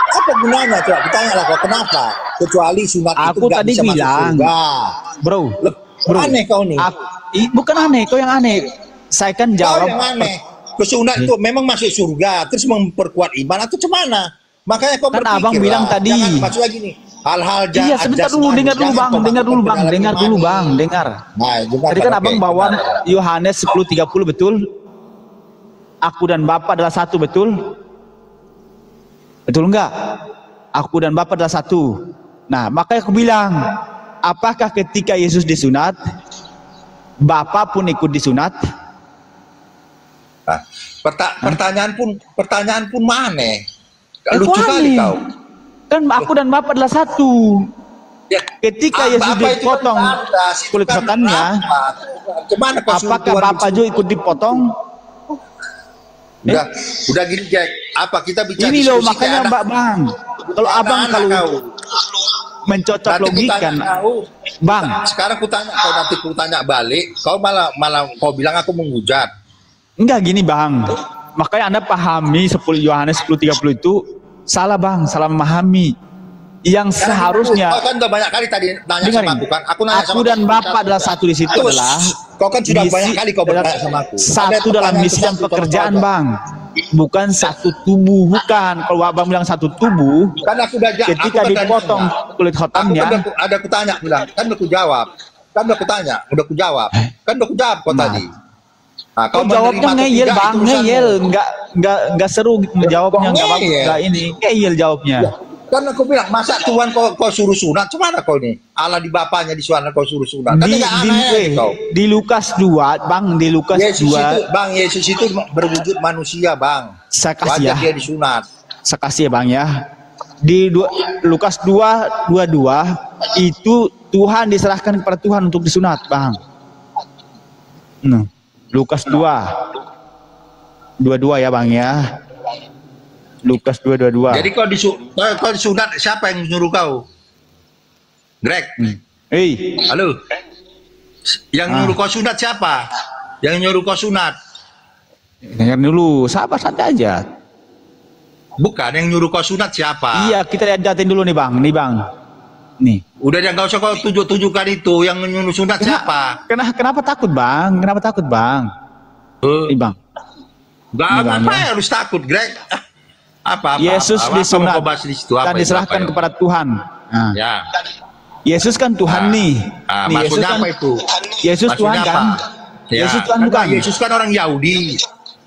Apa gunanya? Coba ditanya lah kau, kenapa? Kecuali sunat itu Aku nggak tadi bisa masuk bilang, surga. Bro, Aneh kau nih. Bukan aneh, kau yang aneh. Saya kan Kau jawab. yang aneh. Kesunat itu memang masuk surga, terus memperkuat iman atau cemana? Makanya kau Kan berpikir abang bilang lah. tadi. Jangan maksudnya gini. Hal-hal Iya, sebentar dulu, dengar dulu, Bang, dengar dulu, Bang, dengar. Nah, Tadi kan abang bawa Yohanes 10:30, betul? Aku dan Bapa adalah satu, betul? Betul enggak? Aku dan Bapa adalah satu. Nah, makanya aku bilang, apakah ketika Yesus disunat, Bapa pun ikut disunat? Nah, pertanyaan pun mana? Lucu Kok kali aneh? kau. Kan aku dan Bapa adalah satu. Ya, Ketika Yesus Bapa itu kan dipotong batas, itu kulit kan setannya, apa? Gimana kau suruh apakah Tuhan Bapa disuruh? juga ikut dipotong? Udah gini, Jack. Apa kita bicara Ini loh, diskusi makanya kayak Mbak Bang. Kalau abang anak-anak kalau kau. mencocok Nanti logika, kutanya kau. Bang. Sekarang kutanya kau, nanti kutanya balik, kau malah kau bilang aku menghujat. Enggak gini, Bang. Makanya Anda pahami Yohanes 10:30 itu salah, Bang, salah memahami. Yang seharusnya Kau kan udah banyak kali tadi nanya dengerin, sama aku kan. Aku nanya aku sama dan kau. Bapa adalah satu di situ Terus, adalah kau kan sudah misi banyak kali kau bertanya sama aku. satu Ada dalam pertanyaan misi dan satu, kau pekerjaan, jawab. Bang. bukan satu tubuh, bukan. Kalau abang bilang satu tubuh, Kan aku udah ketika dipotong kulit khotamnya, ada aku tanya bilang, kan udah aku jawab. Kan udah aku tanya, udah aku jawab. Kan udah aku jawab kok tadi. Nah, kau jawabnya ngeyel bang, ngeyel, nggak seru menjawabnya, nggak bagus, nggak ini, ngeyel jawabnya. Ya, kan aku bilang, masa Tuhan kau suruh sunat? Cuma kau nih, Allah di bapaknya di sana kau suruh sunat. Kan di Lukas 2, bang, di Lukas Yesus 2, itu, bang, Yesus itu berwujud manusia, bang. saya kasih Wajar ya, dia disunat. saya kasih ya bang ya. Di Lukas 2:22 itu Tuhan diserahkan kepada Tuhan untuk disunat, bang. Lukas 2:22 ya bang ya. Lukas 2:22. Jadi kau disunat, siapa yang nyuruh kau? Greg. Halo. Yang nyuruh kau sunat siapa? Yang nyuruh kau sunat? Dengar dulu, sabar santai aja. Bukan, yang nyuruh kau sunat siapa? Iya, kita lihatin dulu nih bang, nih. Udah jangan kau usah kau tunjukkan itu yang nyuruh sunat siapa? Kenapa takut bang? Kenapa takut bang? Nih bang. Apa harus takut, Greg? Apa? Yesus disunat dan diserahkan kepada Tuhan. Nah. Ya. Yesus kan Tuhan nih. Nih maksudnya apa itu? Yesus Tuhan kan? Yesus Tuhan bukan? Yesus kan orang Yahudi.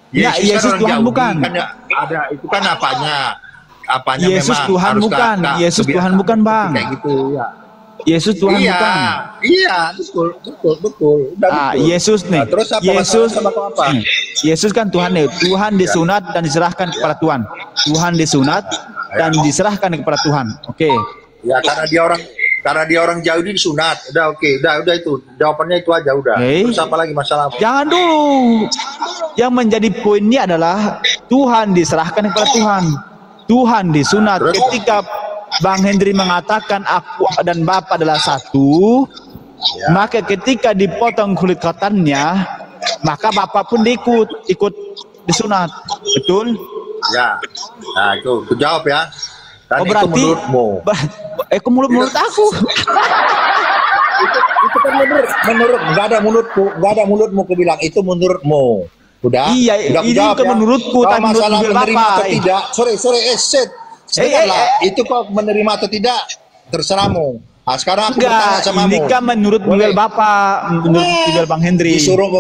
Yesus Tuhan bukan. Kan ada itu kan apanya Yesus memang Tuhan harus bukan. Yesus Tuhan bukan bang. Kayak gitu ya. Yesus Tuhan bukan. Iya, betul. Yesus nih. Terus apa Yesus sama apa? Yesus kan Tuhan nih. Tuhan disunat dan diserahkan kepada Tuhan. Tuhan disunat dan diserahkan kepada Tuhan. Oke. Ya karena dia orang Yahudi disunat. Udah oke. Udah itu. Jawabannya itu aja udah. Terus apa lagi masalah? Jangan dulu. Yang menjadi poinnya adalah Tuhan diserahkan kepada Tuhan. Tuhan disunat. Ketika Bang Hendri mengatakan aku dan Bapa adalah satu, maka ketika dipotong kulit khotamnya, maka Bapa pun ikut disunat. Betul? Ya. Nah, itu jawab ya. Dan berarti itu menurutmu. Menurut aku. itu kan menurut enggak ada mulutmu aku bilang itu menurutmu. Udah? Iya, udah ini bukan ya. menurutku, Kalau tapi masalah menurut menerima Bapak. atau tidak. Itu kok menerima atau tidak terserahmu. Nah, sekarang aku bertanya sama ini kan menurut beliau Bapak, menurut beliau Bang Hendri. Disuruh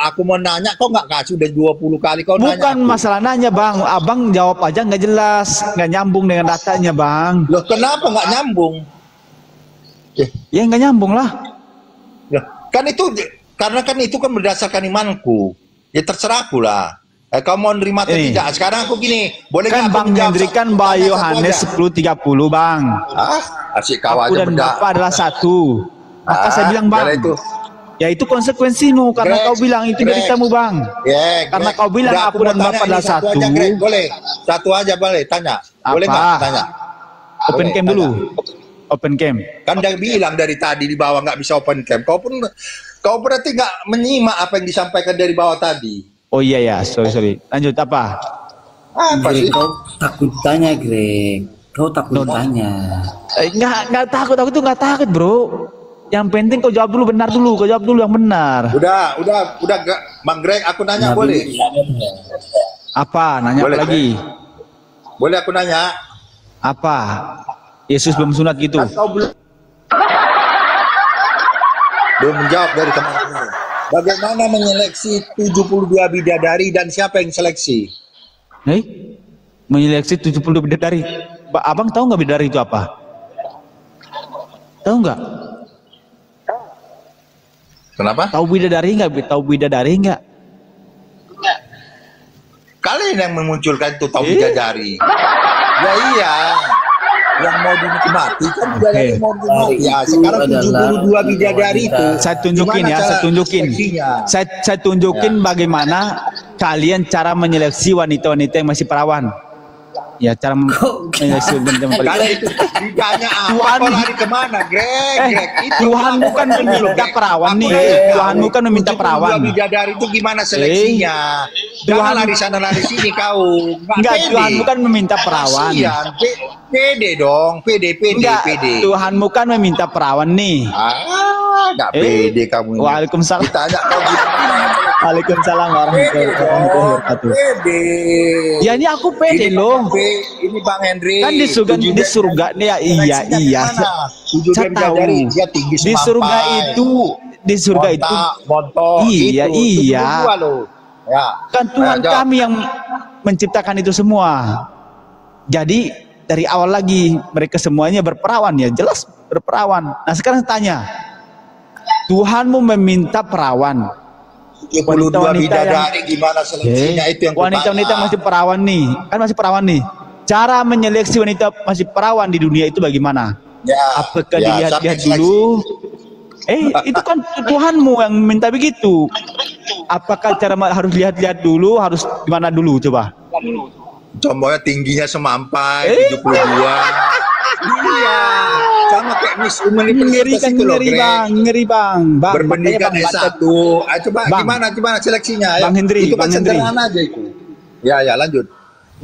aku mau nanya, kok nggak kasih udah 20 kali kau nanya. Bukan masalah nanya bang, abang jawab aja nggak jelas, nggak nyambung dengan datanya bang. Loh kenapa nggak nyambung? Ya nggak nyambung lah. Loh, kan itu karena kan itu kan berdasarkan imanku. Ya terserah aku lah. Kau mau nerima atau tidak? Sekarang aku gini, boleh kan Bang Hendri kan Bayi Yohanes 10:30 bang. Asik kau aku aja dan benda. Bapak adalah satu. Maka saya bilang bang. Itu. Ya itu konsekuensimu karena kau bilang itu dari kamu bang. Karena kau bilang aku dan Bapak adalah satu. Boleh, satu aja boleh tanya. Boleh nggak tanya? Open cam dulu. Open cam. Kan dia bilang dari tadi di bawah nggak bisa open cam. Kau berarti nggak menyimak apa yang disampaikan dari bawah tadi. Oh iya ya, sorry. Lanjut apa? Apa sih? Kau takut tanya, Greg. Kau takut tanya. Nggak takut, aku tuh nggak takut bro. Yang penting kau jawab dulu benar dulu, kau jawab dulu yang benar. Udah, Bang Greg, aku nanya boleh? Apa? Nanya boleh, apa lagi? Boleh aku nanya? Apa? Yesus belum sunat gitu? Kau belum menjawab dari teman-teman. Bagaimana menyeleksi 72 bidadari dan siapa yang seleksi? Menyeleksi 72 bidadari. Abang tahu nggak bidadari itu apa? Tahu nggak? Kenapa? Tahu bidadari nggak? Tahu bidadari nggak? Kalian yang memunculkan itu tahu bidadari. Ya iya. Yang mau dinikmati kan bidadari mau dinikmati. Ya sekarang 72 bidadari itu. Saya tunjukin ya, saya tunjukin bagaimana kalian cara menyeleksi wanita-wanita yang masih perawan. Ya cara menyeleksi wanita-wanita. Kalian itu ditanya apa? Kau lari kemana, Greg? Tuhan bukan meminta perawan nih. Tuhan bukan meminta perawan. Bidadari itu gimana seleksinya? Jangan lari sana lari sini kau. Enggak, Tuhan bukan meminta perawan. Pede dong, pede. Tuhan bukan meminta perawan nih. Nggak pede kamu ini. Waalaikumsalam. Ditanya kau gimana? Waalaikumsalam warahmatullahi wabarakatuh. Pede. Ya ini aku pede loh. Ini Bang Henry. Kan di surga nih ya, iya. Saya tahu. Dia tinggi Di surga itu, montok, iya. Ya. Kan Tuhan kami yang menciptakan itu semua. Jadi dari awal lagi mereka semuanya berperawan ya, jelas berperawan. Nah sekarang tanya, Tuhanmu meminta perawan. 72 bidadari gimana seleksinya itu yang wanita-wanita masih perawan nih, kan masih perawan nih. Cara menyeleksi wanita masih perawan di dunia itu bagaimana? Ya, apakah dilihat-lihat dulu? Itu kan Tuhanmu yang minta begitu. Apakah cara harus lihat-lihat dulu, harus gimana dulu coba? Contohnya tingginya semampai 72. Iya. Sama kayak Miss Universitas itu loh, ngeri bang. Berpendidikan S1. Coba gimana seleksinya? Bang Hendri, itu kan sederhana aja itu. Ya, lanjut.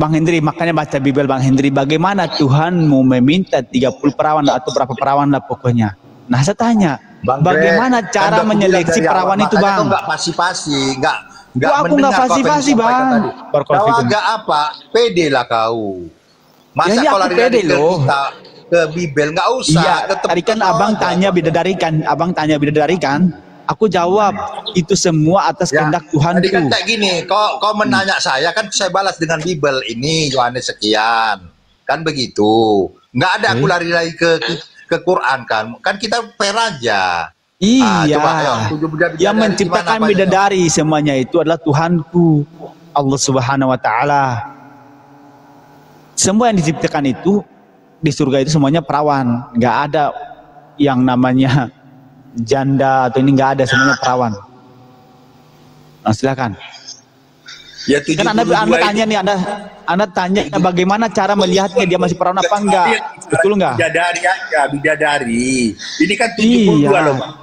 Bang Hendri, makanya baca Bible Bang Hendri, bagaimana Tuhanmu meminta 30 perawan atau berapa perawan lah pokoknya. Nah saya tanya, bagaimana cara menyeleksi perawan itu Bang? Enggak pasi-pasi, enggak aku nggak fasih-fasih Bang. Kau agak apa? Pede lah kau. Masa ya, kau lari ke Bible nggak usah. Iya, tadi kan abang tanya bidadari kan. Aku jawab itu semua atas kehendak Tuhan. Tadi kan kayak gini, kau menanya saya kan saya balas dengan Bible ini Yohanes sekian. Kan begitu. Nggak ada aku lari ke Quran kan. Kan kita fair aja. Iya, yang menciptakan bidadari semuanya itu adalah Tuhanku, Allah Subhanahu Wa Taala. Semua yang diciptakan itu di surga itu semuanya perawan, nggak ada yang namanya janda atau ini nggak ada, semuanya perawan. Nah, silakan. Ya, kan anda tanya nih, anda tanya bagaimana cara melihatnya dia masih perawan apa enggak? Betul enggak? Bidadari. Ini kan 72 loh, Bang.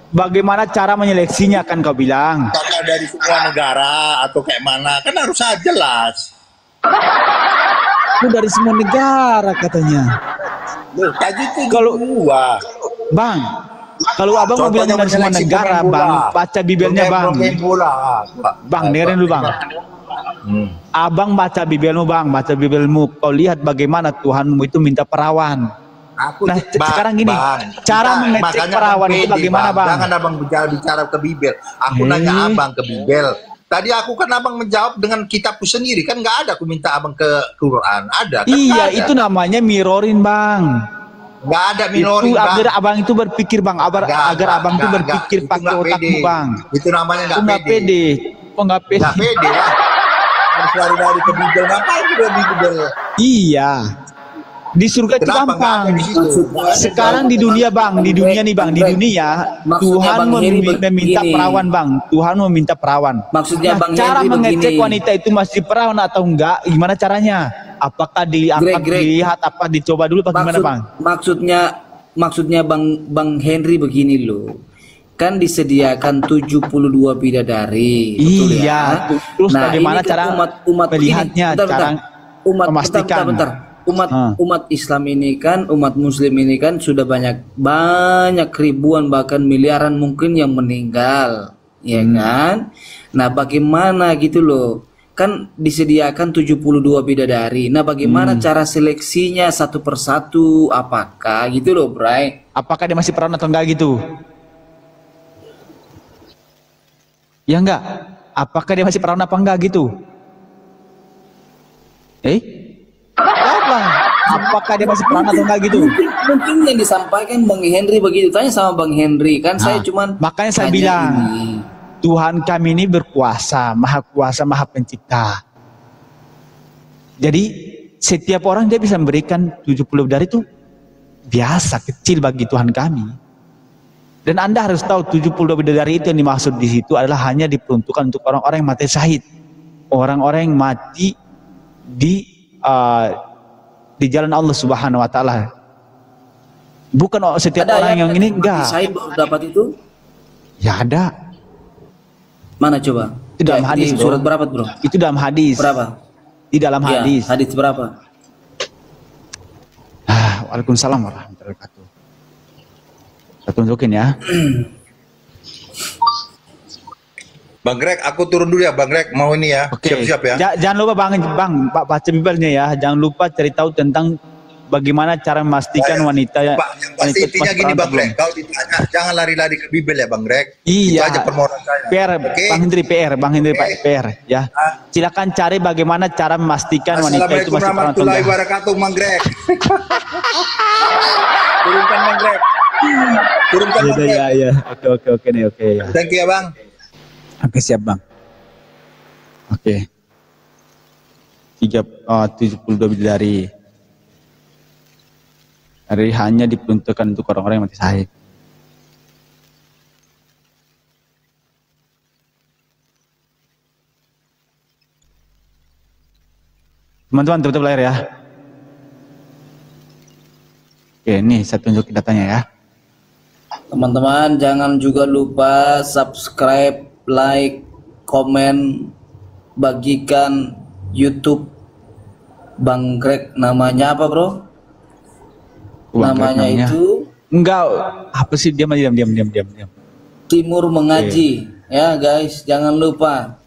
Bagaimana cara menyeleksinya kan kau bilang? Apakah dari semua negara atau kayak mana? Kan harus jelas. Itu dari semua negara katanya. Loh, tadi itu kalau Bang, kalau abang mau bilang dari semua negara, Bang, baca Bibelnya Bang. Bang, dengerin dulu Bang. Abang baca Bibelmu Bang, baca Bibelmu. Kau lihat bagaimana Tuhanmu itu minta perawan. Sekarang gini, cara mengecek perawan itu bagaimana Bang? Jangan abang bicara ke Bibel. Aku nanya abang ke Bibel. Tadi aku kan abang menjawab dengan kitabku sendiri. Kan nggak ada aku minta abang ke Quran. Ada kan? Iya, itu namanya mirorin Bang. Nggak ada mirorin itu, Bang. Agar abang itu berpikir Bang, agar abang itu berpikir pakai otakmu Bang. Itu namanya nggak pede. Kok nggak pede? Nggak pede lah. Harus lari-lari ke Bibel. Ngapain juga di Bibel? Iya. Di surga itu gampang. Sekarang di dunia Bang, di dunia nih Bang, di dunia Tuhan meminta perawan Bang. Tuhan meminta perawan. Maksudnya Bang cara mengecek wanita itu masih perawan atau enggak? Gimana caranya? Apakah dilihat, apa dicoba dulu apa gimana Bang? Maksudnya Bang Henry begini loh. Kan disediakan 72 bidadari. Betul ya? Terus bagaimana cara melihatnya? Cara memastikan. Umat Islam ini kan, umat Muslim ini kan sudah banyak ribuan bahkan miliaran mungkin yang meninggal, ya kan? Nah, bagaimana gitu loh? Kan disediakan 72 bidadari. Nah, bagaimana cara seleksinya satu persatu? Apakah gitu loh, Bray? Apakah dia masih perawan atau enggak gitu? Ya enggak? Apakah dia masih perawan apa enggak gitu? Apa? Apakah dia masih perawan atau enggak gitu? Mungkin yang disampaikan Bang Henry begitu. Tanya sama Bang Henry kan, saya cuman makanya saya bilang Tuhan kami ini berkuasa, maha pencipta. Jadi setiap orang dia bisa memberikan 70 bidadari itu biasa, kecil bagi Tuhan kami. Dan Anda harus tahu 72 bidadari itu yang dimaksud di situ adalah hanya diperuntukkan untuk orang-orang yang mati syahid, orang-orang yang mati di jalan Allah Subhanahu Wa Taala. Bukan setiap orang yang ini enggak. Saya dapat itu? Ya ada. Mana coba? Itu dalam hadis, bro. Surat berapa, Bro? Itu dalam hadis. Berapa? Di dalam hadis. Hadis berapa? Waalaikumsalam warahmatullahi wabarakatuh. Saya tunjukin ya. Bang Greg, aku turun dulu ya, Bang Greg. Mau ini ya, Oke. siap-siap ya. Jangan lupa Bang, Pak baca Bibelnya ya. Jangan lupa cari tahu tentang bagaimana cara memastikan wanita Pak, yang pasti wanita intinya masuk gini perang Bang atau belum. Greg, kalau ditanya jangan lari-lari ke Bibel ya Bang Greg. Itu Iya. aja permohonan saya. PR, Oke. Bang Hendri PR, Bang Hendri Oke. PR ya. Silakan cari bagaimana cara memastikan wanita itu Assalamualaikum masuk perang atau warahmatullahi enggak. wabarakatuh, Bang Greg. Turunkan Bang Greg. Turunkan Bang Greg. Ya. Oke nih, oke ya. Thank you ya Bang. Oke, siap Bang. Oke. 72 bidadari. Hari hanya diperuntukkan untuk orang-orang yang mati syahid. Teman-teman tutup layar ya. Oke, nih saya tunjukin datanya ya. Teman-teman jangan juga lupa subscribe, like, komen, bagikan YouTube Bang Greg. Namanya apa bro? Namanya itu enggak, apa sih, diam. Timur Mengaji. Ya guys, jangan lupa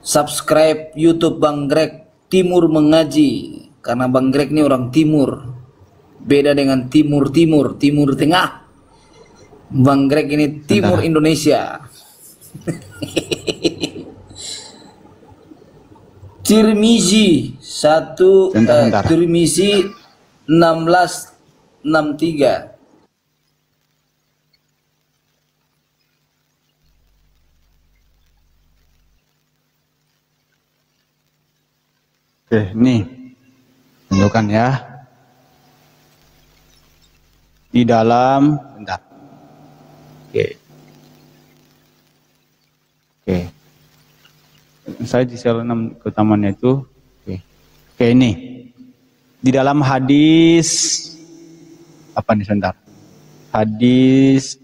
subscribe YouTube Bang Greg Timur Mengaji, karena Bang Greg ini orang timur, beda dengan timur tengah. Bang Greg ini timur Indonesia. Tirmizi Tirmizi 1663. Oke, nih tunjukkan ya. Di dalam, bentar. Oke. Saya di sel 6 keutamaannya itu. Oke, ini. Di dalam hadis apa nih, sebentar. Hadis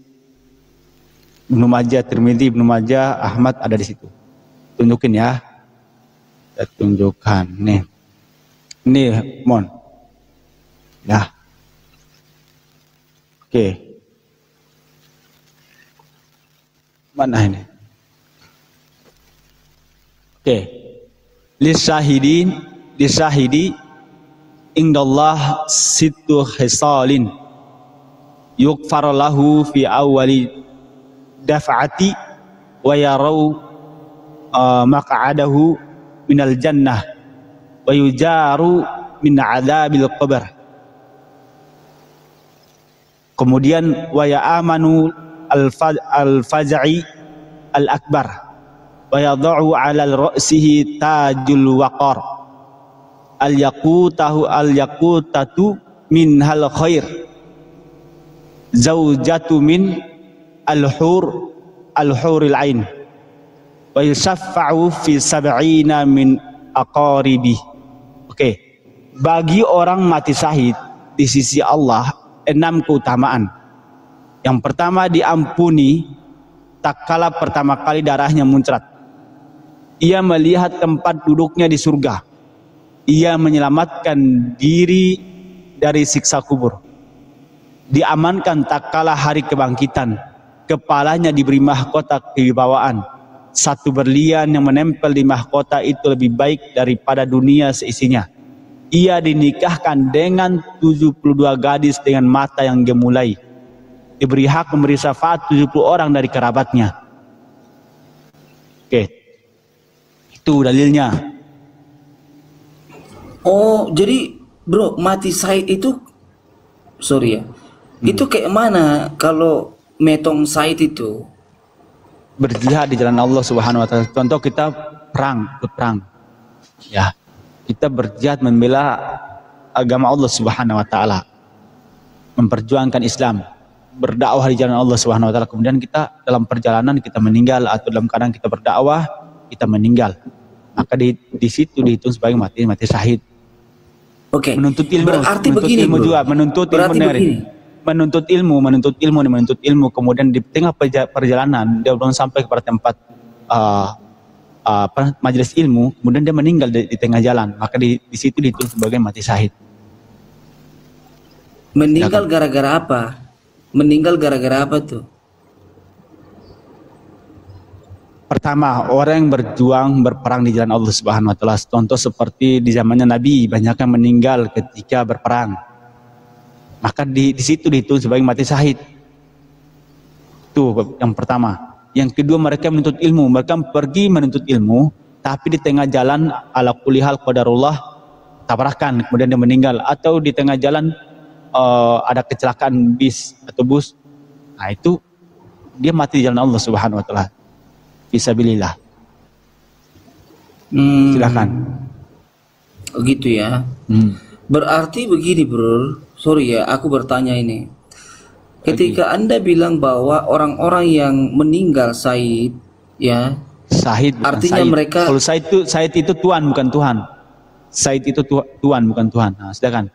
Ibnu Majah, Tirmidzi, Ibnu Majah, Ahmad ada di situ. Tunjukin ya. Kita tunjukkan nih. Ini Mon. Ya. Oke. Mana ini? Oke. Lisahidi indallah situ khisalin yukfar lahu fi awali daf'ati wa yarau maq'adahu minal jannah wa yujaru min adzabil qabr. Kemudian wa ya'amanu al-faz'i al-akbar wa yad'u 'ala ra'sihi tajul waqar al-yaqutatu min hal khair zaujatu min al-huril ain wa yusaffa'u fi sab'ina min aqaribi. Oke. Bagi orang mati syahid di sisi Allah 6 keutamaan. Yang pertama, diampuni tak kala pertama kali darahnya muncrat. Ia melihat tempat duduknya di surga. Ia menyelamatkan diri dari siksa kubur. Diamankan tak kala hari kebangkitan. Kepalanya diberi mahkota kewibawaan. Satu berlian yang menempel di mahkota itu lebih baik daripada dunia seisinya. Ia dinikahkan dengan 72 gadis dengan mata yang gemulai. Diberi hak memberi syafaat 70 orang dari kerabatnya. Oke. Itu dalilnya. Oh, jadi bro, mati syahid itu, sorry ya, itu kayak mana kalau metong syahid itu? Berjihad di jalan Allah Subhanahu wa taala. Contoh kita berperang. Ya. Kita berjihad membela agama Allah Subhanahu wa taala. Memperjuangkan Islam, berdakwah di jalan Allah Subhanahu wa taala. Kemudian kita dalam perjalanan kita meninggal, atau dalam keadaan kita berdakwah kita meninggal. Maka di situ dihitung sebagai mati syahid. Oke. Menuntut ilmu, Berarti menuntut begini, ilmu bro. juga, menuntut Berarti ilmu, begini. menuntut ilmu, kemudian di tengah perjalanan dia belum sampai kepada tempat majelis ilmu, kemudian dia meninggal di tengah jalan, maka di situ dihitung sebagai mati syahid. Meninggal gara-gara apa? Meninggal gara-gara apa tuh? pertama, orang yang berjuang berperang di jalan Allah Subhanahu wa taala. Contoh seperti di zamannya Nabi, banyak yang meninggal ketika berperang. Maka di situ dihitung sebagai mati syahid. Itu yang pertama. Yang kedua, mereka menuntut ilmu. Mereka pergi menuntut ilmu, tapi di tengah jalan ala kulli hal qadarullah tabrakan, kemudian dia meninggal. Atau di tengah jalan ada kecelakaan bis atau bus. Nah, itu dia mati di jalan Allah Subhanahu wa taala. Fisabilillah. Silakan. Oh gitu ya. Berarti begini, Bro. Sorry ya, aku bertanya ini. Ketika Anda bilang bahwa orang-orang yang meninggal syahid, ya, Syahid bukan artinya syahid. mereka Kalau syahid itu Tuhan bukan Tuhan. Syahid itu Tuhan bukan Tuhan. Nah, silakan.